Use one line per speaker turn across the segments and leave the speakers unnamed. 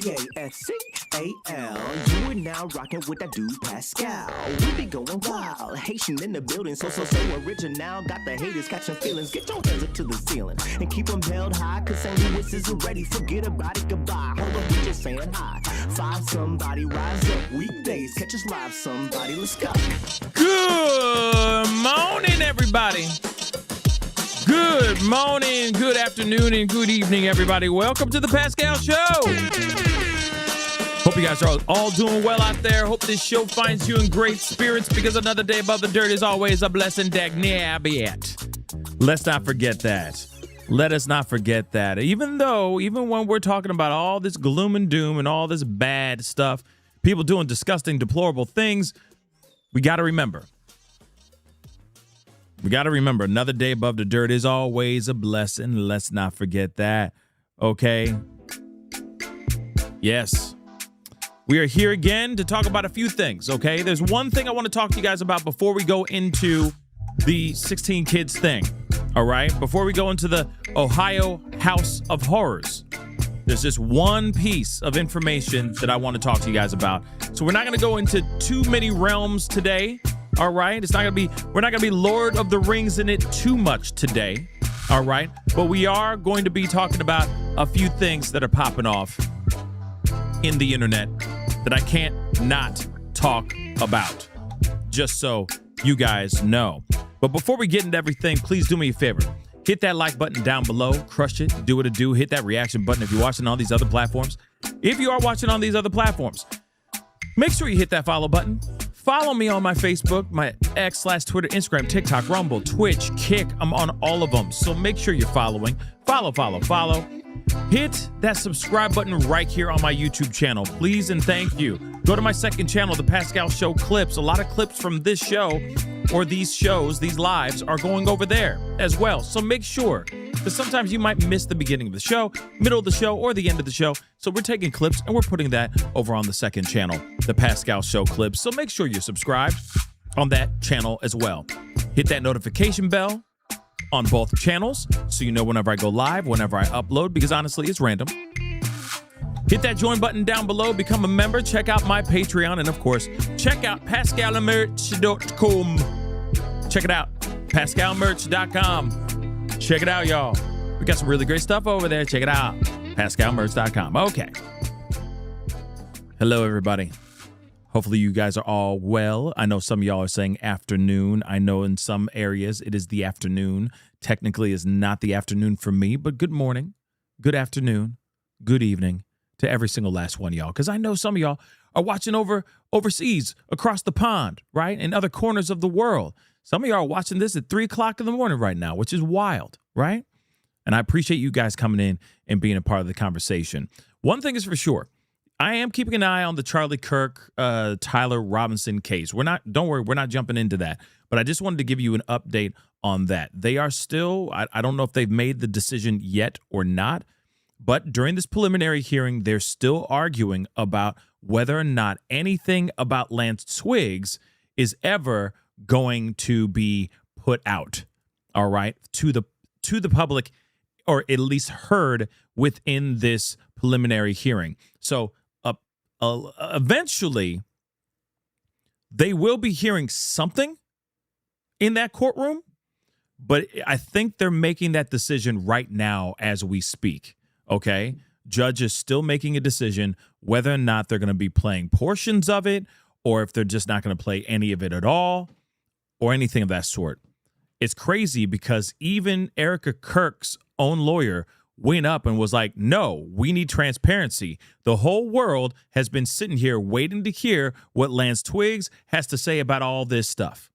Pascal. You are now rocking with that dude Pascal. We be going wild, Haitian in the building, so original. Got the haters catching feelings. Get your hands up to the ceiling and keep them held high. Cause St. Louis isn't ready. Forget about it, goodbye. Hold up, we just saying hi. Five somebody, rise up. Weekdays, catch us live. Somebody, let's go.
Good morning, everybody. Good morning, good afternoon, and good evening, everybody. Welcome to the Pascal Show. Hope you guys are all doing well out there. Hope this show finds you in great spirits because another day above the dirt is always a blessing. Let's not forget that. Let us not forget that. Even when we're talking about all this gloom and doom and all this bad stuff, people doing disgusting, deplorable things, we got to remember. Another day above the dirt is always a blessing. Let's not forget that. Okay? Yes. We are here again to talk about a few things, okay? There's one thing I want to talk to you guys about before we go into the 16 kids thing, all right? Before we go into the Ohio House of Horrors, there's just one piece of information that I want to talk to you guys about. So we're not going to go into too many realms today, all right? We're not going to be Lord of the Rings in it too much today, all right? But we are going to be talking about a few things that are popping off in the internet that I can't not talk about, just so you guys know. But before we get into everything, please do me a favor. Hit that like button down below. Crush it. Do what it do. Hit that reaction button if you're watching on these other platforms. If you are watching on these other platforms, make sure you hit that follow button. Follow me on my Facebook, my X/Twitter, Instagram, TikTok, Rumble, Twitch, Kick. I'm on all of them. So make sure you're following. Follow. Hit that subscribe button right here on my YouTube channel, please and thank you. Go to my second channel, The Pascal Show Clips. A lot of clips from this show or these shows, these lives, are going over there as well. So make sure, because sometimes you might miss the beginning of the show, middle of the show, or the end of the show. So we're taking clips and we're putting that over on the second channel, The Pascal Show Clips. So make sure you're subscribed on that channel as well. Hit that notification bell on both channels so you know whenever I go live, whenever I upload, because honestly, it's random. Hit that join button down below, become a member, check out my Patreon, and of course, check out pascalmerch.com. Check it out, pascalmerch.com. Check it out, y'all. We got some really great stuff over there. Check it out, pascalmerch.com. Okay. Hello, everybody. Hopefully you guys are all well. I know some of y'all are saying afternoon. I know in some areas it is the afternoon. Technically, it's not the afternoon for me, but good morning, good afternoon, good evening to every single last one of y'all. Because I know some of y'all are watching overseas, across the pond, right? In other corners of the world. Some of y'all are watching this at 3 o'clock in the morning right now, which is wild, right? And I appreciate you guys coming in and being a part of the conversation. One thing is for sure. I am keeping an eye on the Charlie Kirk, Tyler Robinson case. Don't worry, we're not jumping into that. But I just wanted to give you an update on that. They are still, I don't know if they've made the decision yet or not, but during this preliminary hearing, they're still arguing about whether or not anything about Lance Twiggs is ever going to be put out, all right, to the public, or at least heard within this preliminary hearing. So eventually, they will be hearing something in that courtroom, but I think they're making that decision right now as we speak, okay? Judge is still making a decision whether or not they're going to be playing portions of it or if they're just not going to play any of it at all or anything of that sort. It's crazy because even Erica Kirk's own lawyer went up and was like, no, we need transparency. The whole world has been sitting here waiting to hear what Lance Twiggs has to say about all this stuff.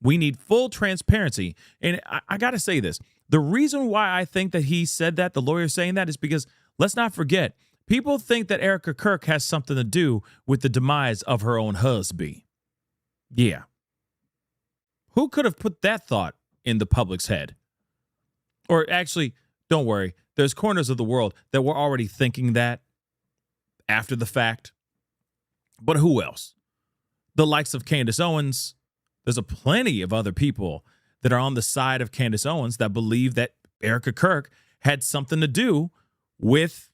We need full transparency. And I got to say this. The reason why I think that he said that, the lawyer saying that, is because let's not forget, people think that Erica Kirk has something to do with the demise of her own husband. Yeah. Who could have put that thought in the public's head? Or actually, don't worry. There's corners of the world that were already thinking that after the fact. But who else? The likes of Candace Owens. There's a plenty of other people that are on the side of Candace Owens that believe that Erica Kirk had something to do with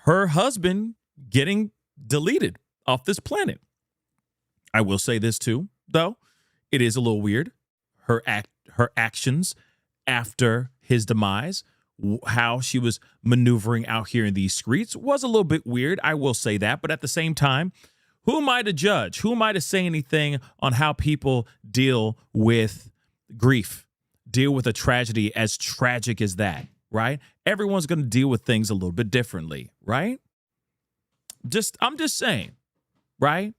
her husband getting deleted off this planet. I will say this too, though. It is a little weird. Her actions after his demise, how she was maneuvering out here in these streets was a little bit weird. I will say that. But at the same time, who am I to judge? Who am I to say anything on how people deal with grief, deal with a tragedy as tragic as that, right? Everyone's going to deal with things a little bit differently, right? I'm just saying, right?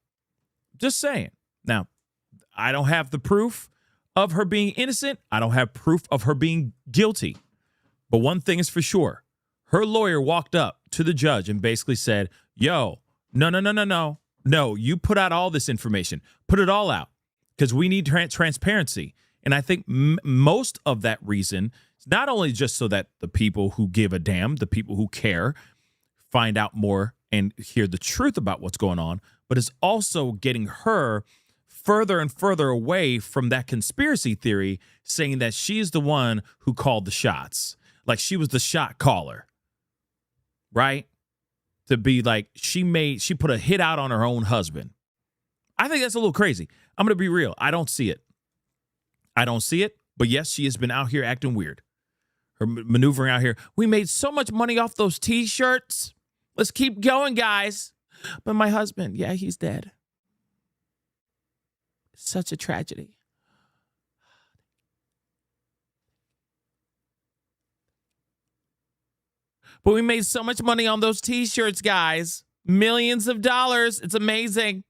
Just saying. Now, I don't have the proof of her being innocent. I don't have proof of her being guilty. But one thing is for sure. Her lawyer walked up to the judge and basically said, yo, no. No, you put out all this information. Put it all out because we need transparency. And I think most of that reason is not only just so that the people who give a damn, the people who care, find out more and hear the truth about what's going on, but it's also getting her further and further away from that conspiracy theory, saying that she's the one who called the shots. Like she was the shot caller, right? To be like, she put a hit out on her own husband. I think that's a little crazy. I'm going to be real. I don't see it. But yes, she has been out here acting weird. Her maneuvering out here. We made so much money off those T-shirts. Let's keep going, guys. But my husband, yeah, he's dead. Such a tragedy. But we made so much money on those T-shirts, guys. Millions of dollars. It's amazing.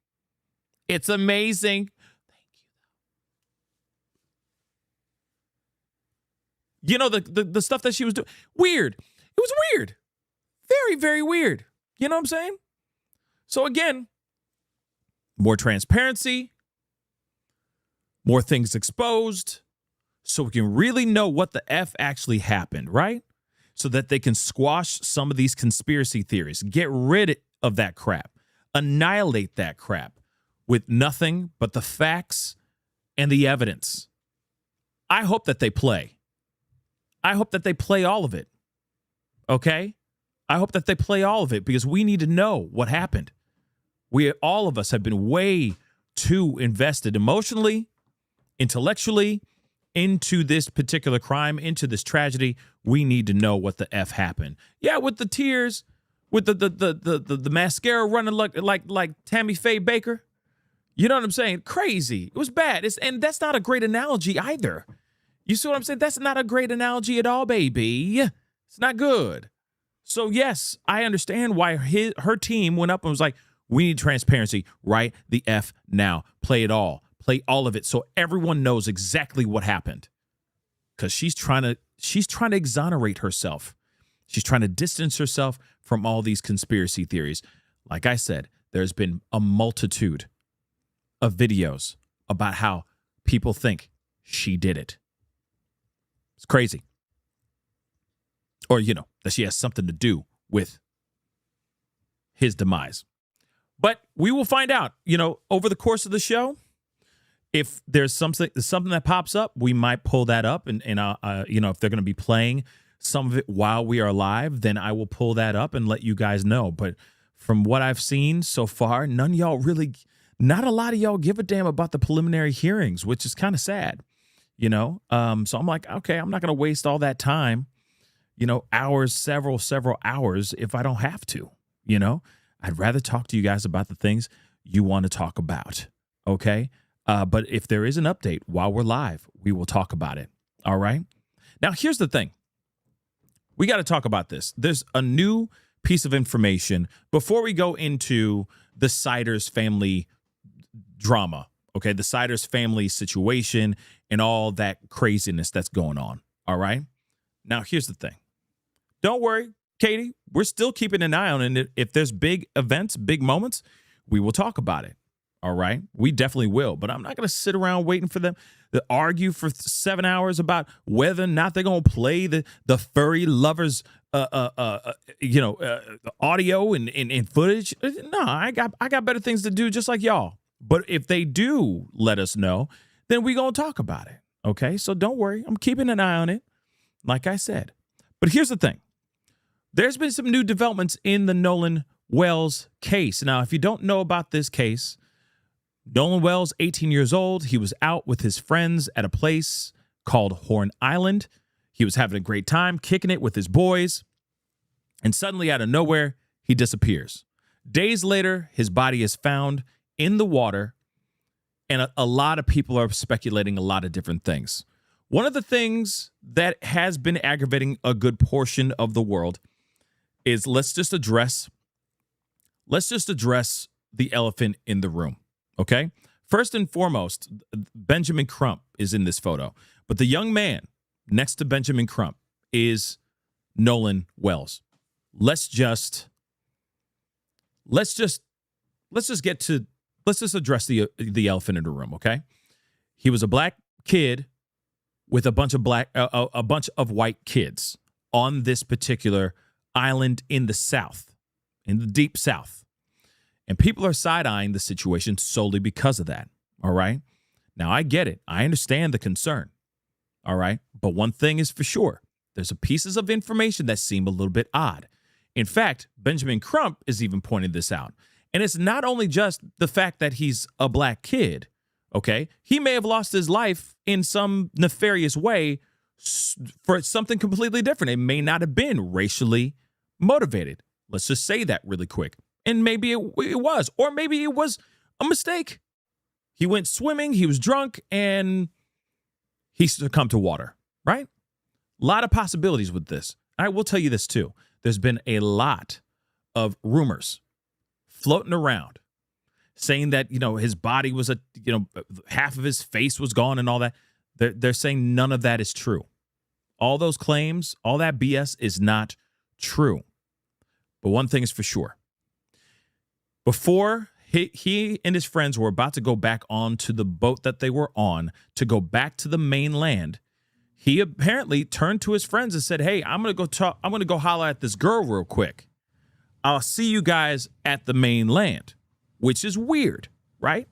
It's amazing. Thank you. You know, the stuff that she was doing. Weird. It was weird. Very, very weird. You know what I'm saying? So again, more transparency, more things exposed, so we can really know what the F actually happened, right? So that they can squash some of these conspiracy theories, get rid of that crap, annihilate that crap with nothing but the facts and the evidence. I hope that they play. I hope that they play all of it. Okay? I hope that they play all of it because we need to know what happened. All of us have been way too invested emotionally, intellectually, into this particular crime, into this tragedy. We need to know what the F happened. Yeah, with the tears, with the mascara running like Tammy Faye Baker. You know what I'm saying? Crazy. It was bad. And that's not a great analogy either. You see what I'm saying? That's not a great analogy at all, baby. It's not good. So yes, I understand why her team went up and was like, we need transparency. Right the F now. Play it all. Play all of it so everyone knows exactly what happened. Because she's trying to exonerate herself. She's trying to distance herself from all these conspiracy theories. Like I said, there's been a multitude of videos about how people think she did it. It's crazy. Or, that she has something to do with his demise. But we will find out, over the course of the show. If there's something that pops up, we might pull that up. And if they're going to be playing some of it while we are live, then I will pull that up and let you guys know. But from what I've seen so far, not a lot of y'all give a damn about the preliminary hearings, which is kind of sad, So I'm like, okay, I'm not going to waste all that time, hours, several hours if I don't have to, I'd rather talk to you guys about the things you want to talk about. Okay. But if there is an update while we're live, we will talk about it. All right. Now, here's the thing. We got to talk about this. There's a new piece of information before we go into the Siders family drama. Okay. The Siders family situation and all that craziness that's going on. All right. Now, here's the thing. Don't worry, Katie. We're still keeping an eye on it. If there's big events, big moments, we will talk about it. All right. We definitely will. But I'm not going to sit around waiting for them to argue for 7 hours about whether or not they're going to play the furry lovers, audio and footage. No, I got better things to do just like y'all. But if they do let us know, then we're going to talk about it. Okay. So don't worry. I'm keeping an eye on it. Like I said. But here's the thing. There's been some new developments in the Nolan Wells case. Now, if you don't know about this case, Nolan Wells, 18 years old, he was out with his friends at a place called Horn Island. He was having a great time, kicking it with his boys, and suddenly out of nowhere, he disappears. Days later, his body is found in the water, and a lot of people are speculating a lot of different things. One of the things that has been aggravating a good portion of the world is let's just address the elephant in the room, okay? First and foremost, Benjamin Crump is in this photo, but the young man next to Benjamin Crump is Nolan Wells. Let's just address the elephant in the room, okay? He was a black kid with a bunch of white kids on this particular island in the South, in the deep South. And people are side-eyeing the situation solely because of that, all right? Now, I get it. I understand the concern, all right? But one thing is for sure. There's pieces of information that seem a little bit odd. In fact, Benjamin Crump is even pointing this out. And it's not only just the fact that he's a black kid, okay? He may have lost his life in some nefarious way for something completely different. It may not have been racially motivated. Let's just say that really quick. And maybe it was, or maybe it was a mistake. He went swimming, he was drunk, and he succumbed to water, right? A lot of possibilities with this. I will tell you this too. There's been a lot of rumors floating around saying that, his body was half of his face was gone and all that. They're saying none of that is true. All those claims, all that BS is not true. But one thing is for sure. Before he and his friends were about to go back onto the boat that they were on to go back to the mainland, he apparently turned to his friends and said, "Hey, I'm going to go holler at this girl real quick. I'll see you guys at the mainland," which is weird, right?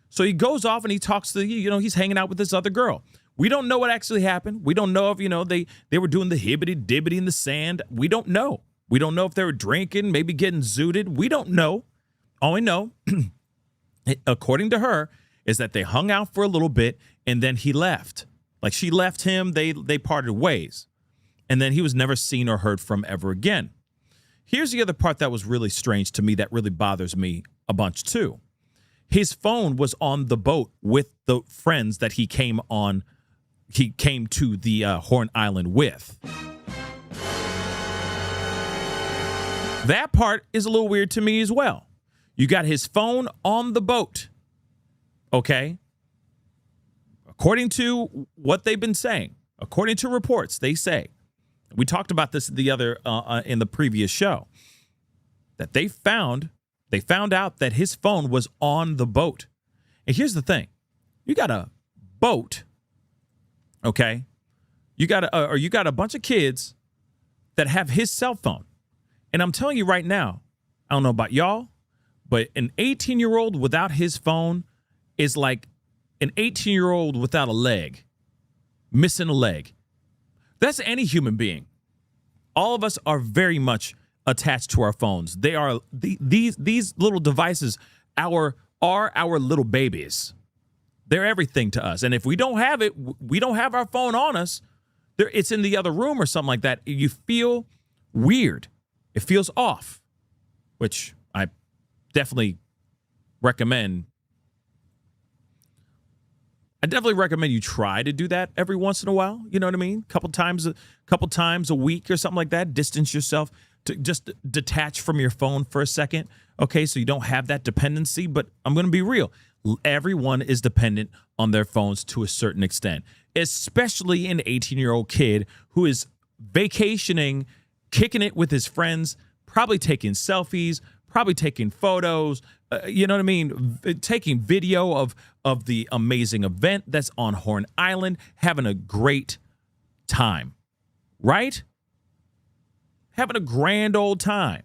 So he goes off and he talks to, he's hanging out with this other girl. We don't know what actually happened. We don't know if, they were doing the hibbity-dibbity in the sand. We don't know. We don't know if they were drinking, maybe getting zooted. We don't know. All we know, according to her, is that they hung out for a little bit and then he left. Like she left him, they parted ways. And then he was never seen or heard from ever again. Here's the other part that was really strange to me that really bothers me a bunch too. His phone was on the boat with the friends that he came to the Horn Island with. That part is a little weird to me as well. You got his phone on the boat, okay? According to what they've been saying, according to reports, they say, we talked about this in the previous show, that they found out that his phone was on the boat. And here's the thing. You got a boat, okay? You got a bunch of kids that have his cell phone. And I'm telling you right now, I don't know about y'all, but an 18-year-old without his phone is like an 18-year-old without a leg, missing a leg. That's any human being. All of us are very much attached to our phones. They are these little devices are our little babies. They're everything to us. And if we don't have it, we don't have our phone on us, it's in the other room or something like that. You feel weird. It feels off, which I definitely recommend. I definitely recommend you try to do that every once in a while. You know what I mean? Couple times a week or something like that. Distance yourself to just detach from your phone for a second. Okay, so you don't have that dependency. But I'm going to be real. Everyone is dependent on their phones to a certain extent, especially an 18-year-old kid who is vacationing, kicking it with his friends, probably taking selfies, probably taking photos, you know what I mean? Taking video of the amazing event that's on Horn Island, having a great time, right? Having a grand old time.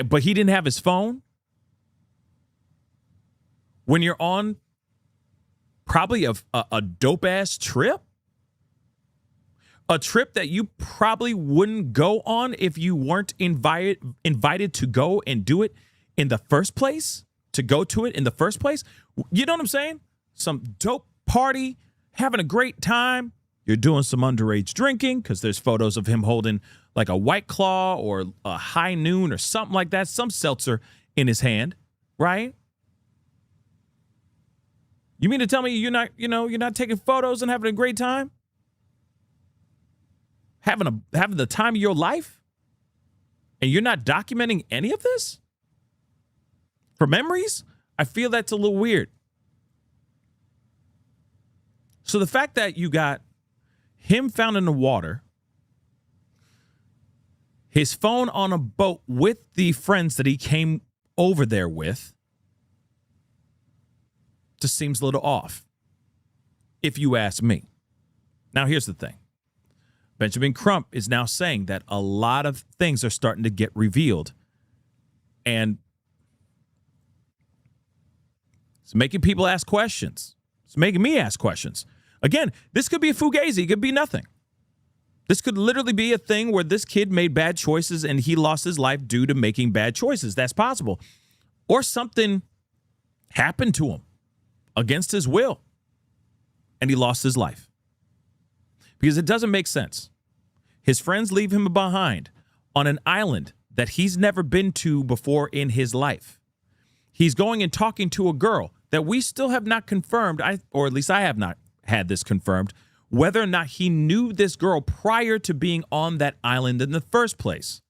But he didn't have his phone. When you're on probably a dope-ass trip, A trip that you probably wouldn't go on if you weren't invited to go and do it in the first place, to go to it in the first place. You know what I'm saying? Some dope party, having a great time. You're doing some underage drinking because there's photos of him holding like a White Claw or a High Noon or something like that, some seltzer in his hand, right? You mean to tell me you're not taking photos and having a great time? Having the time of your life? And you're not documenting any of this? For memories? I feel that's a little weird. So the fact that you got him found in the water, his phone on a boat with the friends that he came over there with, just seems a little off, if you ask me. Now, here's the thing. Benjamin Crump is now saying that a lot of things are starting to get revealed. And it's making people ask questions. It's making me ask questions. Again, this could be a fugazi. It could be nothing. This could literally be a thing where this kid made bad choices and he lost his life due to making bad choices. That's possible. Or something happened to him against his will and he lost his life. Because it doesn't make sense. His friends leave him behind on an island that he's never been to before in his life. He's going and talking to a girl that we still have not confirmed, or at least I have not had this confirmed, whether or not he knew this girl prior to being on that island in the first place.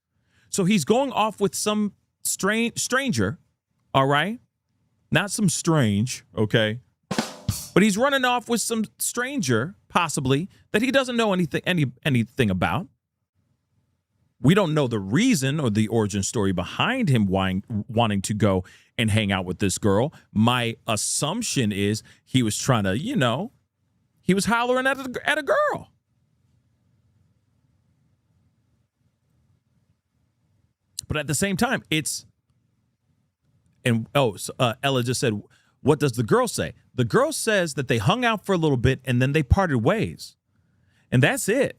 So he's going off with some stranger, all right? Not some strange, okay? But he's running off with some stranger, possibly, that he doesn't know anything about. We don't know the reason or the origin story behind him wanting to go and hang out with this girl. My assumption is he was trying to, he was hollering at a girl. But at the same time, Ella just said, what does the girl say? The girl says that they hung out for a little bit and then they parted ways. And that's it.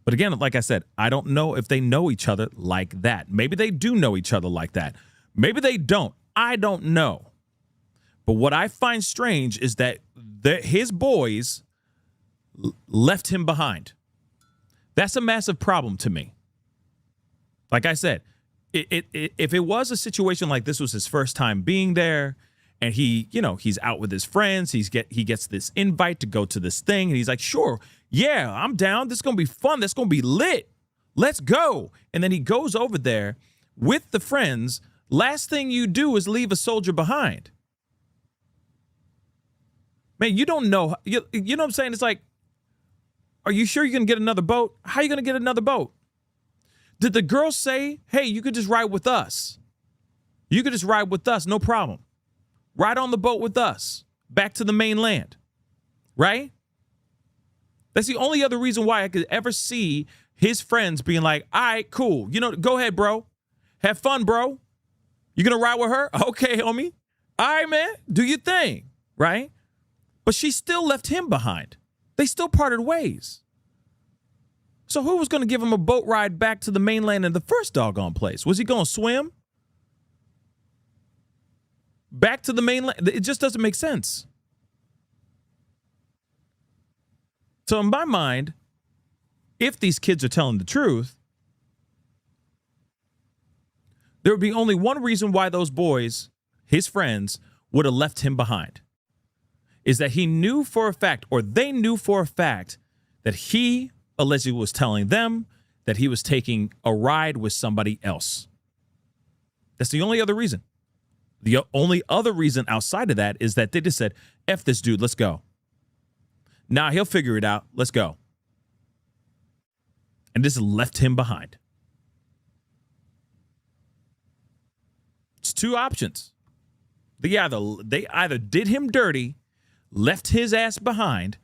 But again, like I said, I don't know if they know each other like that. Maybe they do know each other like that. Maybe they don't. I don't know. But what I find strange is that his boys left him behind. That's a massive problem to me. Like I said, if it was a situation like this was his first time being there, and he's out with his friends, he gets this invite to go to this thing, and he's like, sure, yeah, I'm down. This is gonna be fun. This is gonna be lit. Let's go. And then he goes over there with the friends. Last thing you do is leave a soldier behind. Man, you don't know. You know what I'm saying? It's like, are you sure you're gonna get another boat? How are you gonna get another boat? Did the girl say, hey, you could just ride with us? You could just ride with us, no problem. Ride on the boat with us, back to the mainland, right? That's the only other reason why I could ever see his friends being like, all right, cool. Go ahead, bro. Have fun, bro. You gonna ride with her? Okay, homie. All right, man. Do your thing, right? But she still left him behind. They still parted ways. So who was going to give him a boat ride back to the mainland in the first doggone place? Was he going to swim? Back to the mainland? It just doesn't make sense. So in my mind, if these kids are telling the truth, there would be only one reason why those boys, his friends, would have left him behind. Is that he knew for a fact, or they knew for a fact, that he allegedly was telling them that he was taking a ride with somebody else. That's the only other reason. The only other reason outside of that is that they just said, F this dude, let's go. Nah, he'll figure it out. Let's go. And just left him behind. It's two options. They either did him dirty, left his ass behind,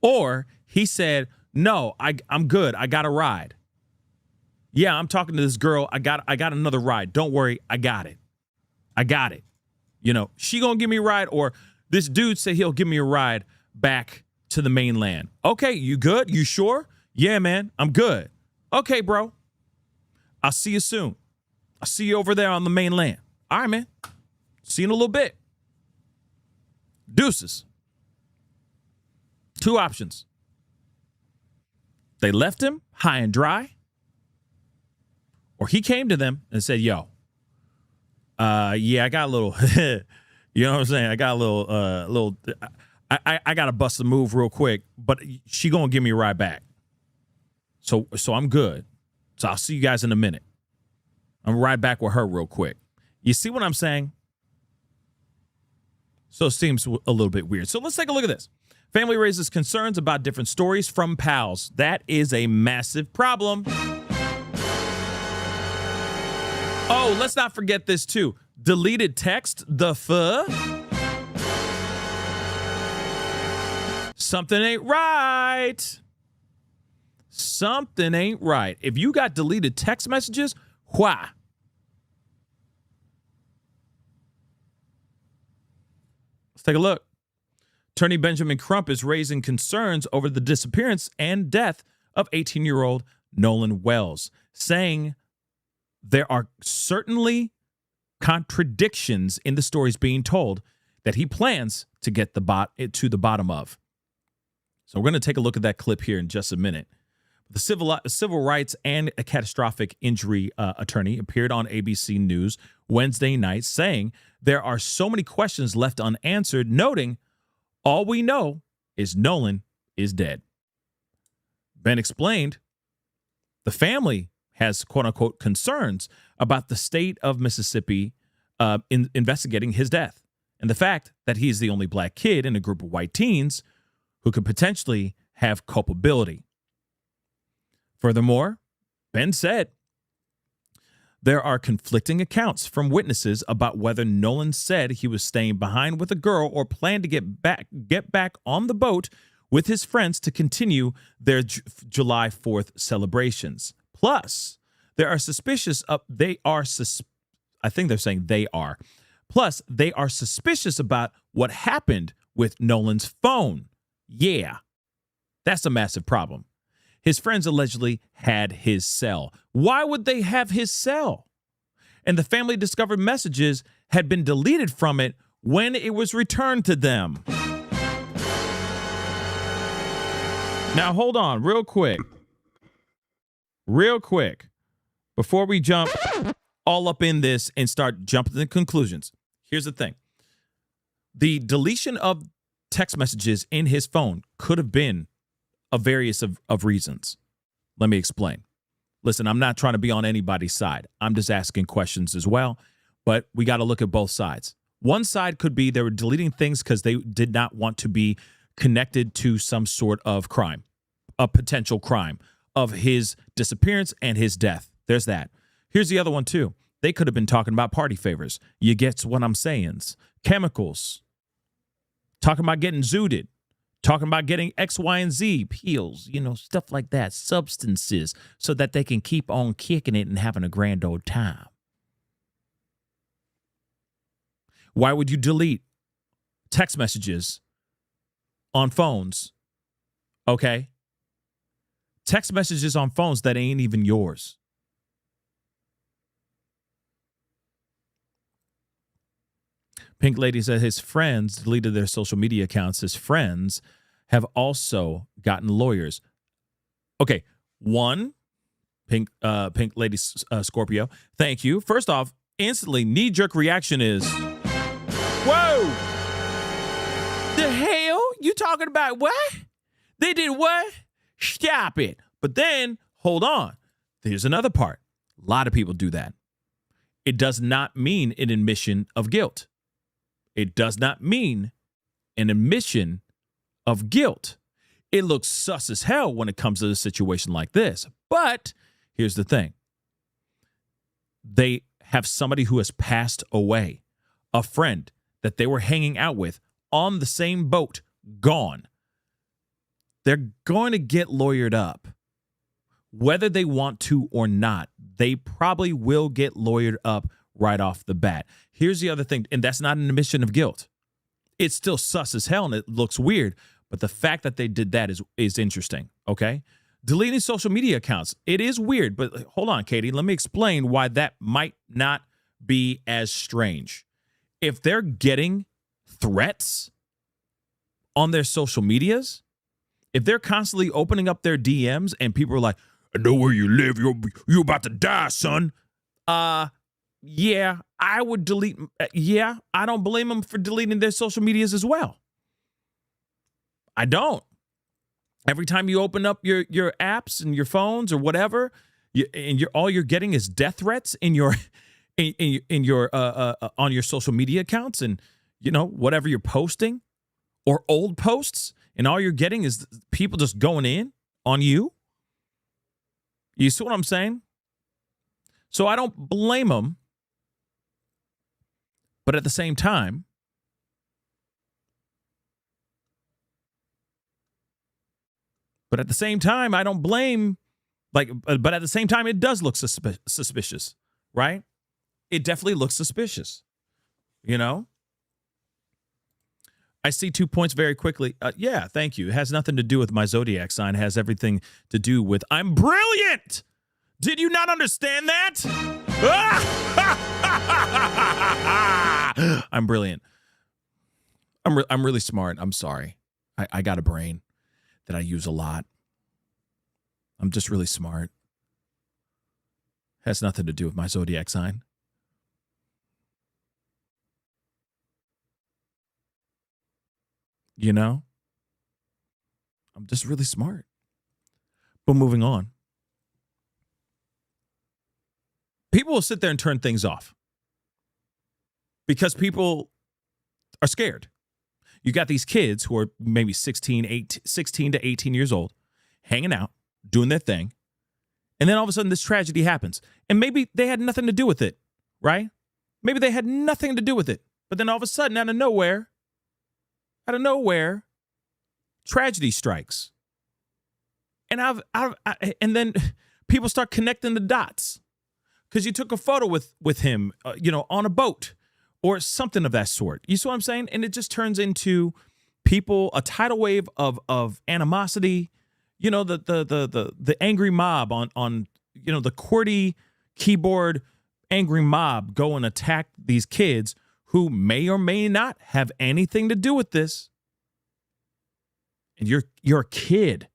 or he said, no, I'm good. I got a ride. Yeah, I'm talking to this girl. I got another ride. Don't worry. I got it. She gonna give me a ride, or this dude said he'll give me a ride, back to the mainland. Okay, you good? You sure? Yeah, man, I'm good. Okay, bro. I'll see you soon. I'll see you over there on the mainland. All right, man. See you in a little bit. Deuces. Two options. They left him high and dry, or he came to them and said, yo, yeah, I got a little, you know what I'm saying? I got a little, I got to bust a move real quick, but she going to give me a ride back. So I'm good. So I'll see you guys in a minute. I'm right back with her real quick. You see what I'm saying? So it seems a little bit weird. So let's take a look at this. Family raises concerns about different stories from pals. That is a massive problem. Oh, let's not forget this too. Deleted text, the something ain't right. Something ain't right. If you got deleted text messages, why? Let's take a look. Attorney Benjamin Crump is raising concerns over the disappearance and death of 18-year-old Nolan Wells, saying there are certainly contradictions in the stories being told that he plans to get to the bottom of. So we're going to take a look at that clip here in just a minute. The civil rights and a catastrophic injury attorney appeared on ABC News Wednesday night saying there are so many questions left unanswered, noting all we know is Nolan is dead. Ben explained the family has, quote unquote, concerns about the state of Mississippi in investigating his death and the fact that he's the only black kid in a group of white teens who could potentially have culpability. Furthermore, Ben said there are conflicting accounts from witnesses about whether Nolan said he was staying behind with a girl or planned to get back on the boat with his friends to continue their July 4th celebrations. Plus, they are suspicious about what happened with Nolan's phone. Yeah, that's a massive problem. His friends allegedly had his cell. Why would they have his cell? And the family discovered messages had been deleted from it when it was returned to them. Now, hold on real quick. Before we jump all up in this and start jumping to conclusions. Here's the thing. The deletion of text messages in his phone could have been a various of reasons. Let me explain. Listen, I'm not trying to be on anybody's side. I'm just asking questions as well, but we got to look at both sides. One side could be they were deleting things because they did not want to be connected to some sort of crime, a potential crime of his disappearance and his death. There's that. Here's the other one too. They could have been talking about party favors. You get what I'm saying. Chemicals. Talking about getting zooted. Talking about getting X, Y, and Z, pills, stuff like that, substances, so that they can keep on kicking it and having a grand old time. Why would you delete text messages on phones? Okay? Text messages on phones that ain't even yours. Pink Lady said his friends deleted their social media accounts. His friends have also gotten lawyers. Okay, one, Pink Lady Scorpio, thank you. First off, instantly, knee-jerk reaction is, whoa! The hell? You talking about what? They did what? Stop it. But then, hold on. Here's another part. A lot of people do that. It does not mean an admission of guilt. It does not mean an admission of guilt. It looks sus as hell when it comes to a situation like this. But here's the thing. They have somebody who has passed away, a friend that they were hanging out with on the same boat, gone. They're going to get lawyered up. Whether they want to or not, they probably will get lawyered up right off the bat. Here's the other thing, and that's not an admission of guilt. It's still sus as hell, and it looks weird, But the fact that they did that is interesting, okay? Deleting social media accounts. It is weird, but hold on, Katie. Let me explain why that might not be as strange. If they're getting threats on their social medias, if they're constantly opening up their DMs and people are like, I know where you live, you're about to die, son. Yeah, I would delete. Yeah, I don't blame them for deleting their social medias as well. I don't. Every time you open up your apps and your phones or whatever, all you're getting is death threats in your on your social media accounts, and whatever you're posting or old posts, and all you're getting is people just going in on you. You see what I'm saying? So I don't blame them, but at the same time, I don't blame, but at the same time, it does look suspicious, right? It definitely looks suspicious, I see 2 points very quickly. Yeah, thank you. It has nothing to do with my zodiac sign. It has everything to do with I'm brilliant. Did you not understand that? I'm brilliant. I'm really smart. I'm sorry. I got a brain that I use a lot. I'm just really smart. Has nothing to do with my zodiac sign. I'm just really smart. But moving on. People will sit there and turn things off because people are scared. You got these kids who are maybe 16 to 18 years old, hanging out, doing their thing. And then all of a sudden this tragedy happens. And maybe they had nothing to do with it, right? Maybe they had nothing to do with it. But then all of a sudden, out of nowhere, tragedy strikes. And and then people start connecting the dots because you took a photo with him, on a boat or something of that sort. You see what I'm saying? And it just turns into a tidal wave of animosity. The angry mob on the QWERTY keyboard angry mob go and attack these kids who may or may not have anything to do with this. And you're a kid.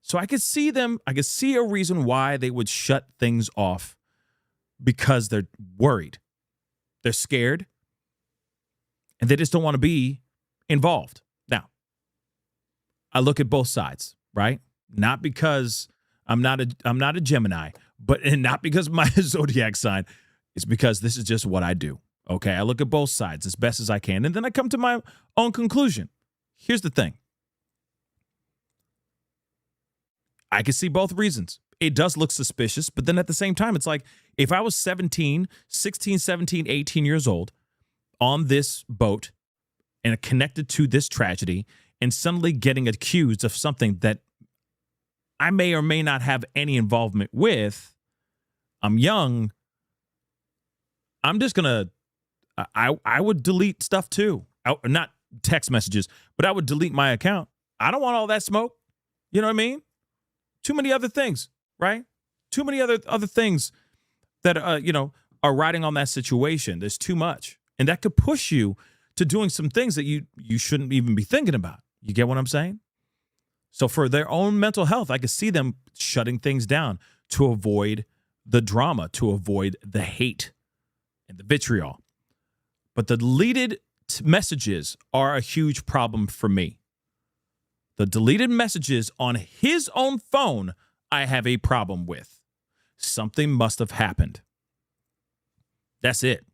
So I could see a reason why they would shut things off because they're worried. They're scared. And they just don't want to be involved. Now, I look at both sides, right? Not because I'm not a Gemini, and not because of my zodiac sign. It's because this is just what I do. Okay, I look at both sides as best as I can, and then I come to my own conclusion. Here's the thing. I can see both reasons. It does look suspicious, but then at the same time, it's like if I was 16, 17, 18 years old on this boat and connected to this tragedy and suddenly getting accused of something that I may or may not have any involvement with, I'm young, I'm just going to, I would delete stuff too. Not text messages, but I would delete my account. I don't want all that smoke. You know what I mean? Too many other things, right? Too many other things that, are riding on that situation. There's too much. And that could push you to doing some things that you shouldn't even be thinking about. You get what I'm saying? So for their own mental health, I could see them shutting things down to avoid the drama, to avoid the hate and the vitriol. But the deleted messages are a huge problem for me. The deleted messages on his own phone, I have a problem with. Something must have happened. That's it.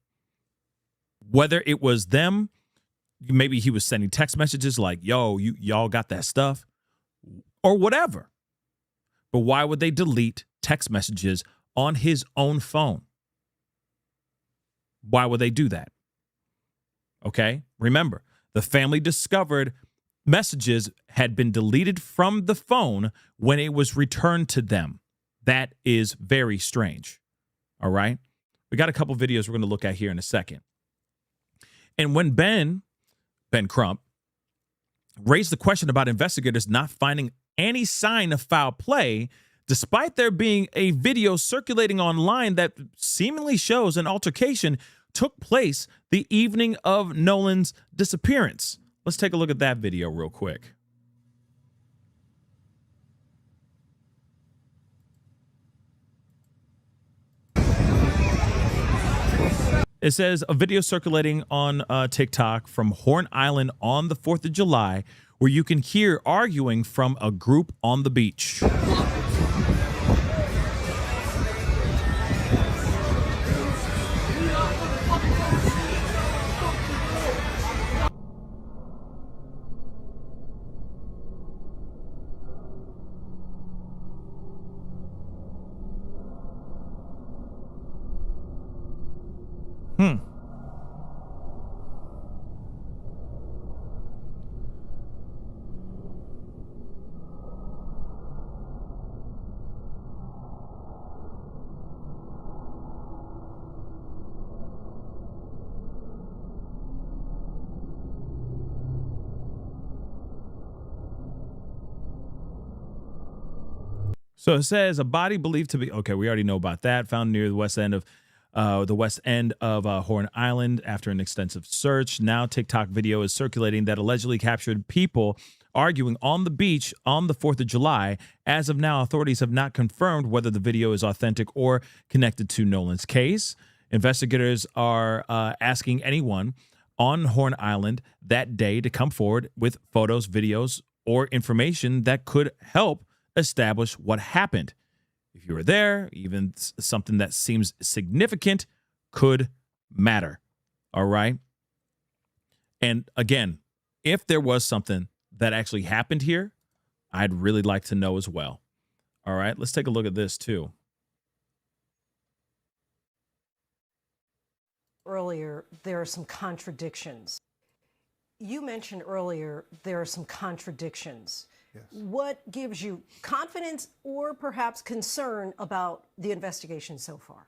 Whether it was them, maybe he was sending text messages like, yo, y'all got that stuff, or whatever. But why would they delete text messages on his own phone? Why would they do that? Okay, remember, the family discovered messages had been deleted from the phone when it was returned to them. That is very strange. All right, we got a couple videos we're going to look at here in a second. And when Ben Crump raised the question about investigators not finding any sign of foul play, despite there being a video circulating online that seemingly shows an altercation took place the evening of Nolan's disappearance. Let's take a look at that video real quick. It says a video circulating on TikTok from Horn Island on the 4th of July where you can hear arguing from a group on the beach. So it says a body believed to be, okay, we already know about that, found near the west end of Horn Island after an extensive search. Now TikTok video is circulating that allegedly captured people arguing on the beach on the 4th of July. As of now, authorities have not confirmed whether the video is authentic or connected to Nolan's case. Investigators are asking anyone on Horn Island that day to come forward with photos, videos, or information that could help establish what happened. If you were there, even something that seems significant could matter. All right. And again, if there was something that actually happened here, I'd really like to know as well. All right. Let's take a look at this too.
Earlier, there are some contradictions. You mentioned earlier there are some contradictions. Yes. What gives you confidence or perhaps concern about the investigation so far?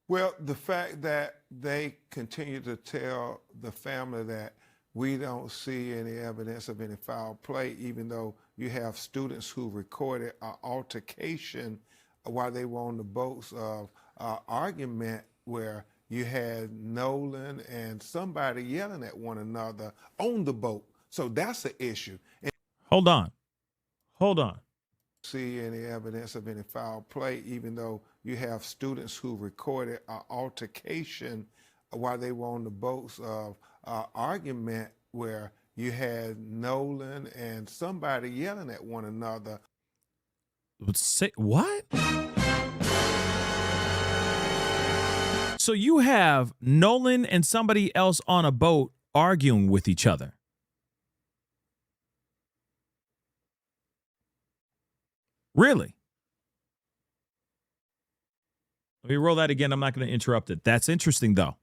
Well, the fact that they continue to tell the family that we don't see any evidence of any foul play, even though you have students who recorded an altercation while they were on the boats of argument where you had Nolan and somebody yelling at one another on the boat. So that's an issue. And
Hold on.
see any evidence of any foul play, even though you have students who recorded an altercation while they were on the boats of argument where you had Nolan and somebody yelling at one another.
Say what? So you have Nolan and somebody else on a boat arguing with each other. Really? Let me roll that again. I'm not going to interrupt it. That's interesting, though.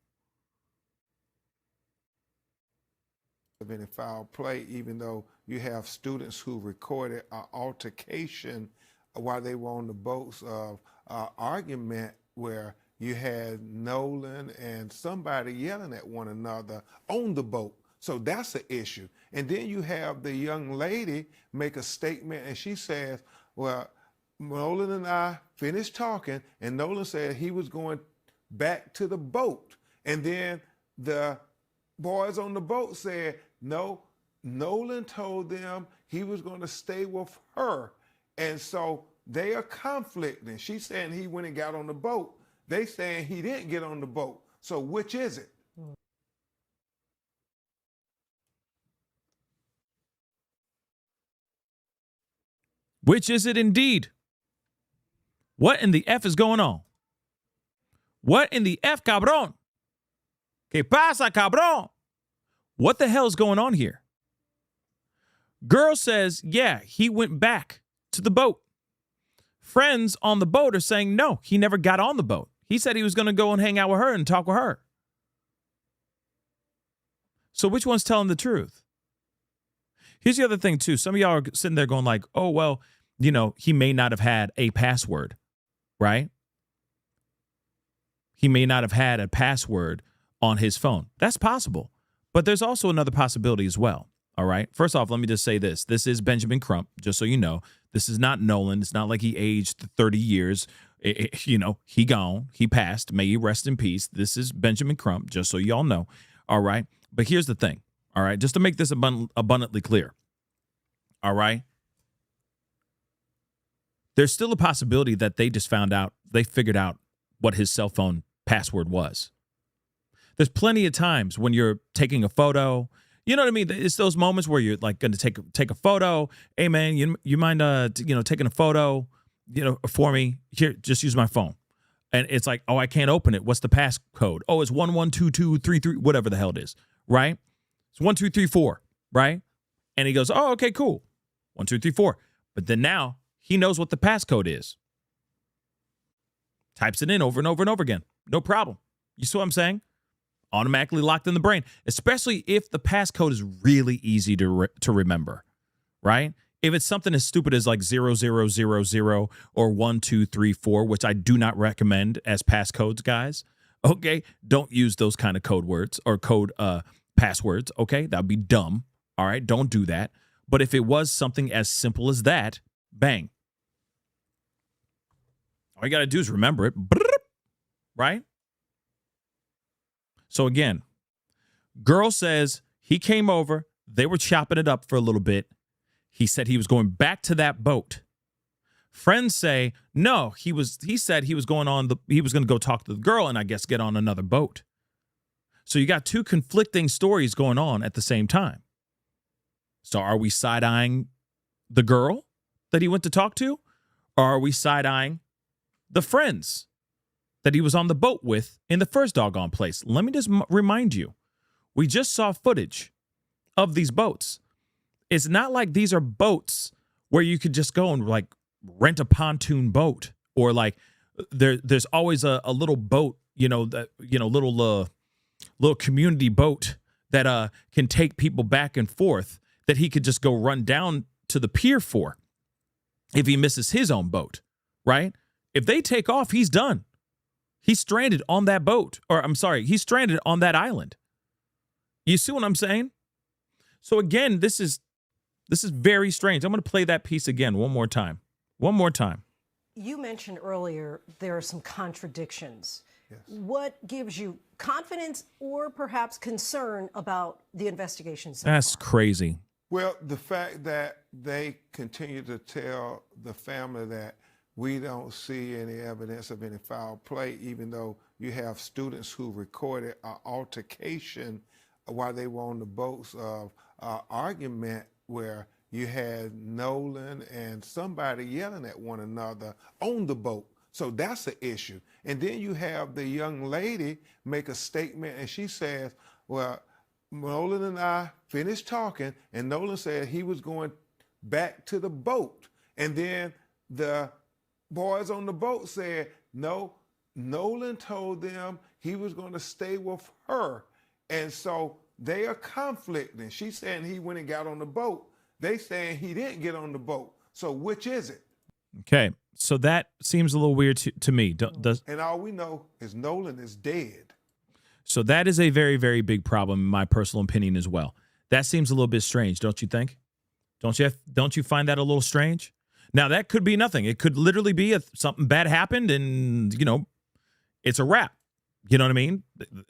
Of any foul play, even though you have students who recorded an altercation while they were on the boats of argument where you had Nolan and somebody yelling at one another on the boat. So that's an issue. And then you have the young lady make a statement and she says, well, Nolan and I finished talking and Nolan said he was going back to the boat. And then the boys on the boat said, no, Nolan told them he was going to stay with her. And so they are conflicting. She's saying he went and got on the boat. They saying he didn't get on the boat. So which is it?
Which is it indeed? What in the F is going on? What in the F, cabrón? ¿Qué pasa, cabrón? What the hell is going on here? Girl says, yeah, he went back to the boat. Friends on the boat are saying, no, he never got on the boat. He said he was going to go and hang out with her and talk with her. So which one's telling the truth? Here's the other thing, too. Some of y'all are sitting there going like, oh, well, you know, he may not have had a password, right? He may not have had a password on his phone. That's possible. But there's also another possibility as well. All right. First off, let me just say this. This is Benjamin Crump, just so you know. This is not Nolan. It's not like he aged 30 years. He gone. He passed. May he rest in peace. This is Benjamin Crump, just so y'all know. All right. But here's the thing. All right. Just to make this abundantly clear. All right. There's still a possibility that they just figured out what his cell phone password was. There's plenty of times when you're taking a photo. You know what I mean? It's those moments where you're like going to take a photo. Hey man, you mind taking a photo, for me? Here, just use my phone. And it's like, oh, I can't open it. What's the passcode? Oh, it's 112233, whatever the hell it is, right? It's 1234, right? And he goes, oh, okay, cool. 1234. But then now he knows what the passcode is. Types it in over and over and over again. No problem. You see what I'm saying? Automatically locked in the brain, especially if the passcode is really easy to remember, right? If it's something as stupid as like 0000 or 1234, which I do not recommend as passcodes, guys. Okay, don't use those kind of code words or code passwords. Okay, that would be dumb. All right, don't do that. But if it was something as simple as that, bang. All you got to do is remember it, right? So again, girl says he came over. They were chopping it up for a little bit. He said he was going back to that boat. Friends say, no, he said he was going to go talk to the girl and I guess get on another boat. So you got two conflicting stories going on at the same time. So are we side-eyeing the girl that he went to talk to? Or are we side-eyeing the friends that he was on the boat with in the first doggone place? Let me just remind you, we just saw footage of these boats. It's not like these are boats where you could just go and like rent a pontoon boat or like there's always a little boat, little community boat that can take people back and forth that he could just go run down to the pier for if he misses his own boat, right? If they take off, he's done. He's stranded on that boat, or I'm sorry, he's stranded on that island. You see what I'm saying? So again, this is very strange. I'm going to play that piece again one more time. One more time.
You mentioned earlier there are some contradictions.
Yes.
What gives you confidence or perhaps concern about the investigation so
That's
far?
crazy.
Well, the fact that they continue to tell the family that we don't see any evidence of any foul play, even though you have students who recorded an altercation while they were on the boats of argument where you had Nolan and somebody yelling at one another on the boat. So that's an issue. And then you have the young lady make a statement and she says, well, Nolan and I finished talking and Nolan said he was going back to the boat. And then the boys on the boat said, no, Nolan told them he was going to stay with her. And so they are conflicting. She's saying he went and got on the boat. They saying he didn't get on the boat. So which is it?
Okay. So that seems a little weird to me.
And all we know is Nolan is dead.
So that is a very, very big problem, in my personal opinion, as well. That seems a little bit strange, don't you think? Don't you find that a little strange? Now, that could be nothing. It could literally be something bad happened and, it's a wrap. You know what I mean?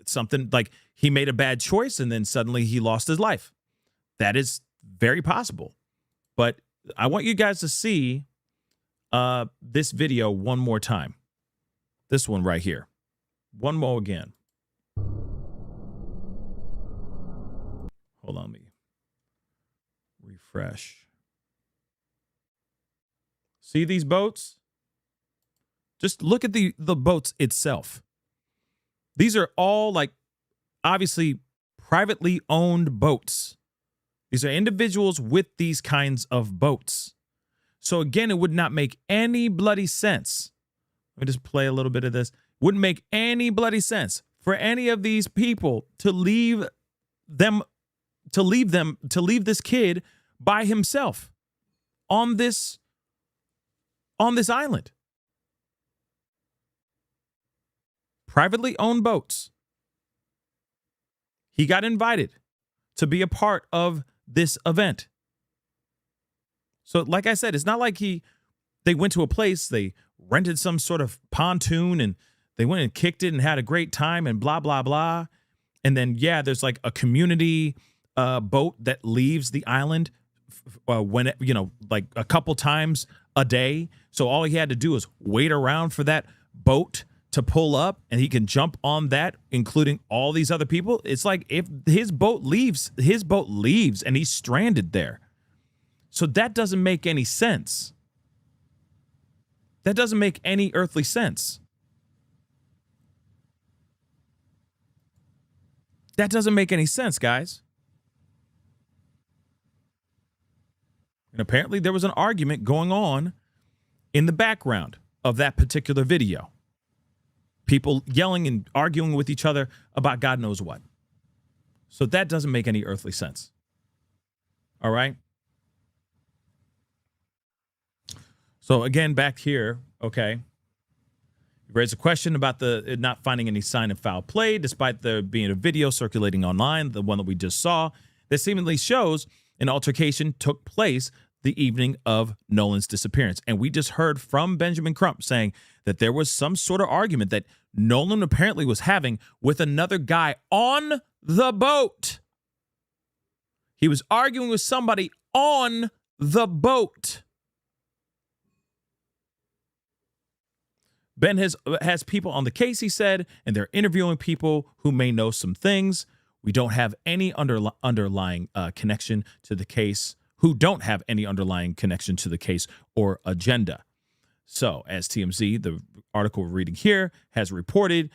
Something like he made a bad choice and then suddenly he lost his life. That is very possible. But I want you guys to see this video one more time. This one right here. One more again. Hold on, let me refresh. See these boats? Just look at the boats itself. These are all like obviously privately owned boats. These are individuals with these kinds of boats. So again, it would not make any bloody sense. Let me just play a little bit of this. Wouldn't make any bloody sense for any of these people to leave this kid by himself on this island. Privately owned boats. He got invited to be a part of this event. So like I said, it's not like they went to a place, they rented some sort of pontoon and they went and kicked it and had a great time and blah, blah, blah. And then, yeah, there's like a community boat that leaves the island when, like a couple times a day. So all he had to do was wait around for that boat to pull up and he can jump on that, including all these other people. It's like if his boat leaves and he's stranded there. So that doesn't make any sense. That doesn't make any earthly sense. That doesn't make any sense, guys. And apparently there was an argument going on in the background of that particular video. People yelling and arguing with each other about God knows what. So that doesn't make any earthly sense. All right? So again, back here, okay. You raised a question about the not finding any sign of foul play, despite there being a video circulating online, the one that we just saw, that seemingly shows an altercation took place the evening of Nolan's disappearance. And we just heard from Benjamin Crump saying that there was some sort of argument that Nolan apparently was having with another guy on the boat. He was arguing with somebody on the boat. Ben has people on the case, he said, and they're interviewing people who may know some things. We don't have any underlying connection to the case, who don't have any underlying connection to the case or agenda. So, as TMZ, the article we're reading here, has reported,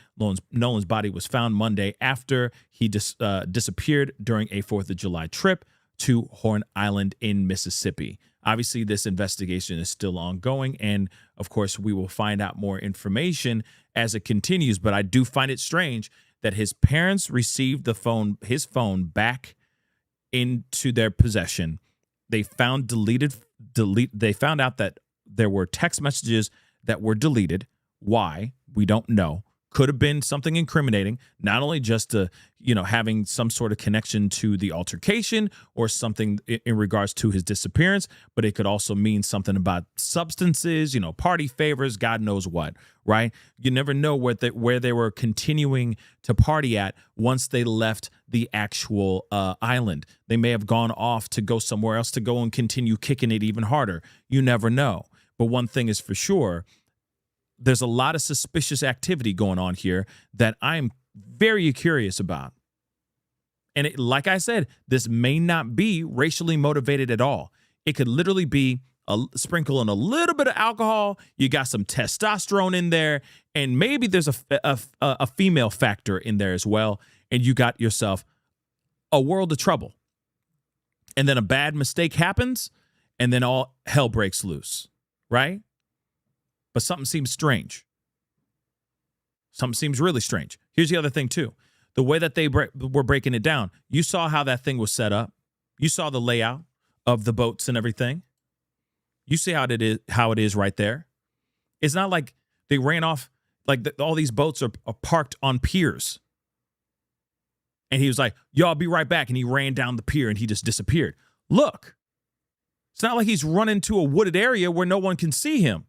Nolan's body was found Monday after he disappeared during a 4th of July trip to Horn Island in Mississippi. Obviously, this investigation is still ongoing, and of course, we will find out more information as it continues. But I do find it strange that his parents received his phone back into their possession. They found They found out that there were text messages that were deleted. Why? We don't know. Could have been something incriminating, not only just having some sort of connection to the altercation or something in regards to his disappearance, but it could also mean something about substances, party favors, God knows what, right? You never know where they were continuing to party at once they left the actual island. They may have gone off to go somewhere else to go and continue kicking it even harder. You never know. But one thing is for sure, there's a lot of suspicious activity going on here that I'm very curious about. And like I said, this may not be racially motivated at all. It could literally be a sprinkle in a little bit of alcohol. You got some testosterone in there, and maybe there's a female factor in there as well. And you got yourself a world of trouble. And then a bad mistake happens, and then all hell breaks loose, right? But something seems strange. Something seems really strange. Here's the other thing, too. The way that they were breaking it down, you saw how that thing was set up. You saw the layout of the boats and everything. You see how it is right there. It's not like they ran off, like all these boats are parked on piers. And he was like, yo, I'll be right back. And he ran down the pier and he just disappeared. Look, it's not like he's run into a wooded area where no one can see him.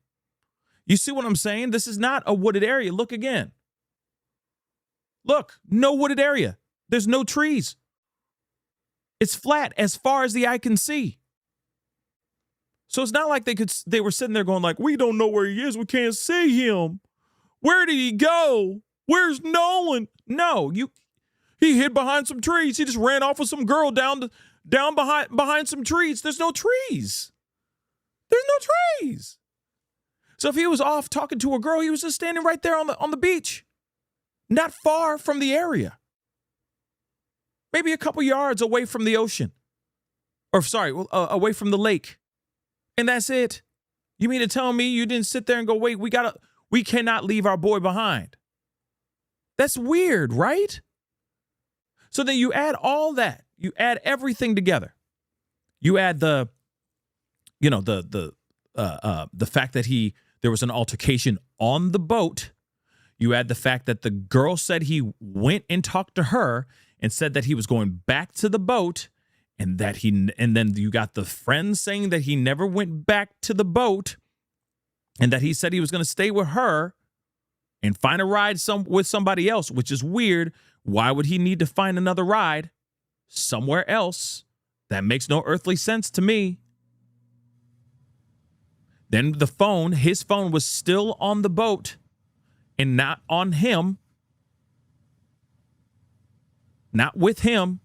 You see what I'm saying? This is not a wooded area. Look again. Look, no wooded area. There's no trees. It's flat as far as the eye can see. So it's not like they were sitting there going like, we don't know where he is. We can't see him. Where did he go? Where's Nolan? No, he hid behind some trees. He just ran off with some girl down behind some trees. There's no trees. There's no trees. So if he was off talking to a girl, he was just standing right there on the beach, not far from the area, maybe a couple yards away from the ocean, away from the lake, and that's it. You mean to tell me you didn't sit there and go, wait, we cannot leave our boy behind? That's weird, right? So then you add all that, you add everything together, you add the fact that there was an altercation on the boat. You add the fact that the girl said he went and talked to her and said that he was going back to the boat and then you got the friend saying that he never went back to the boat and that he said he was going to stay with her and find a ride with somebody else, which is weird. Why would he need to find another ride somewhere else? That makes no earthly sense to me. Then his phone was still on the boat and not on him, not with him.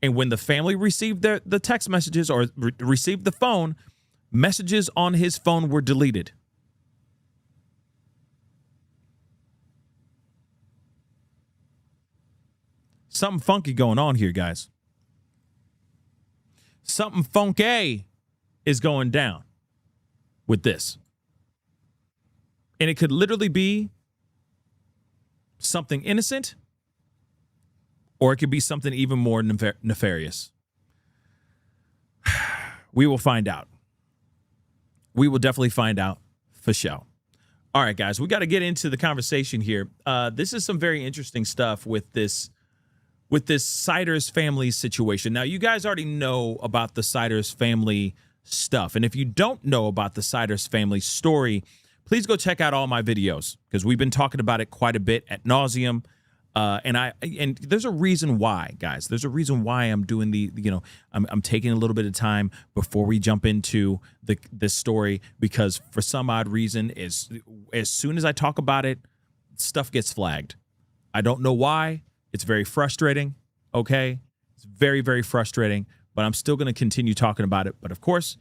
And when the family received the text messages or received the phone, messages on his phone were deleted. Something funky going on here, guys. Something funky is going down with this. And it could literally be something innocent, or it could be something even more nefarious. We will find out. We will definitely find out for sure. All right, guys, we got to get into the conversation here. This is some very interesting stuff with this Siders family situation. Now, you guys already know about the Siders family stuff. And if you don't know about the Siders family story, please go check out all my videos because we've been talking about it quite a bit ad nauseum. And there's a reason why, guys. There's a reason why I'm doing I'm taking a little bit of time before we jump into this story, because for some odd reason, as soon as I talk about it, stuff gets flagged. I don't know why. It's very frustrating. Okay, it's very, very frustrating. But I'm still going to continue talking about it. But of course,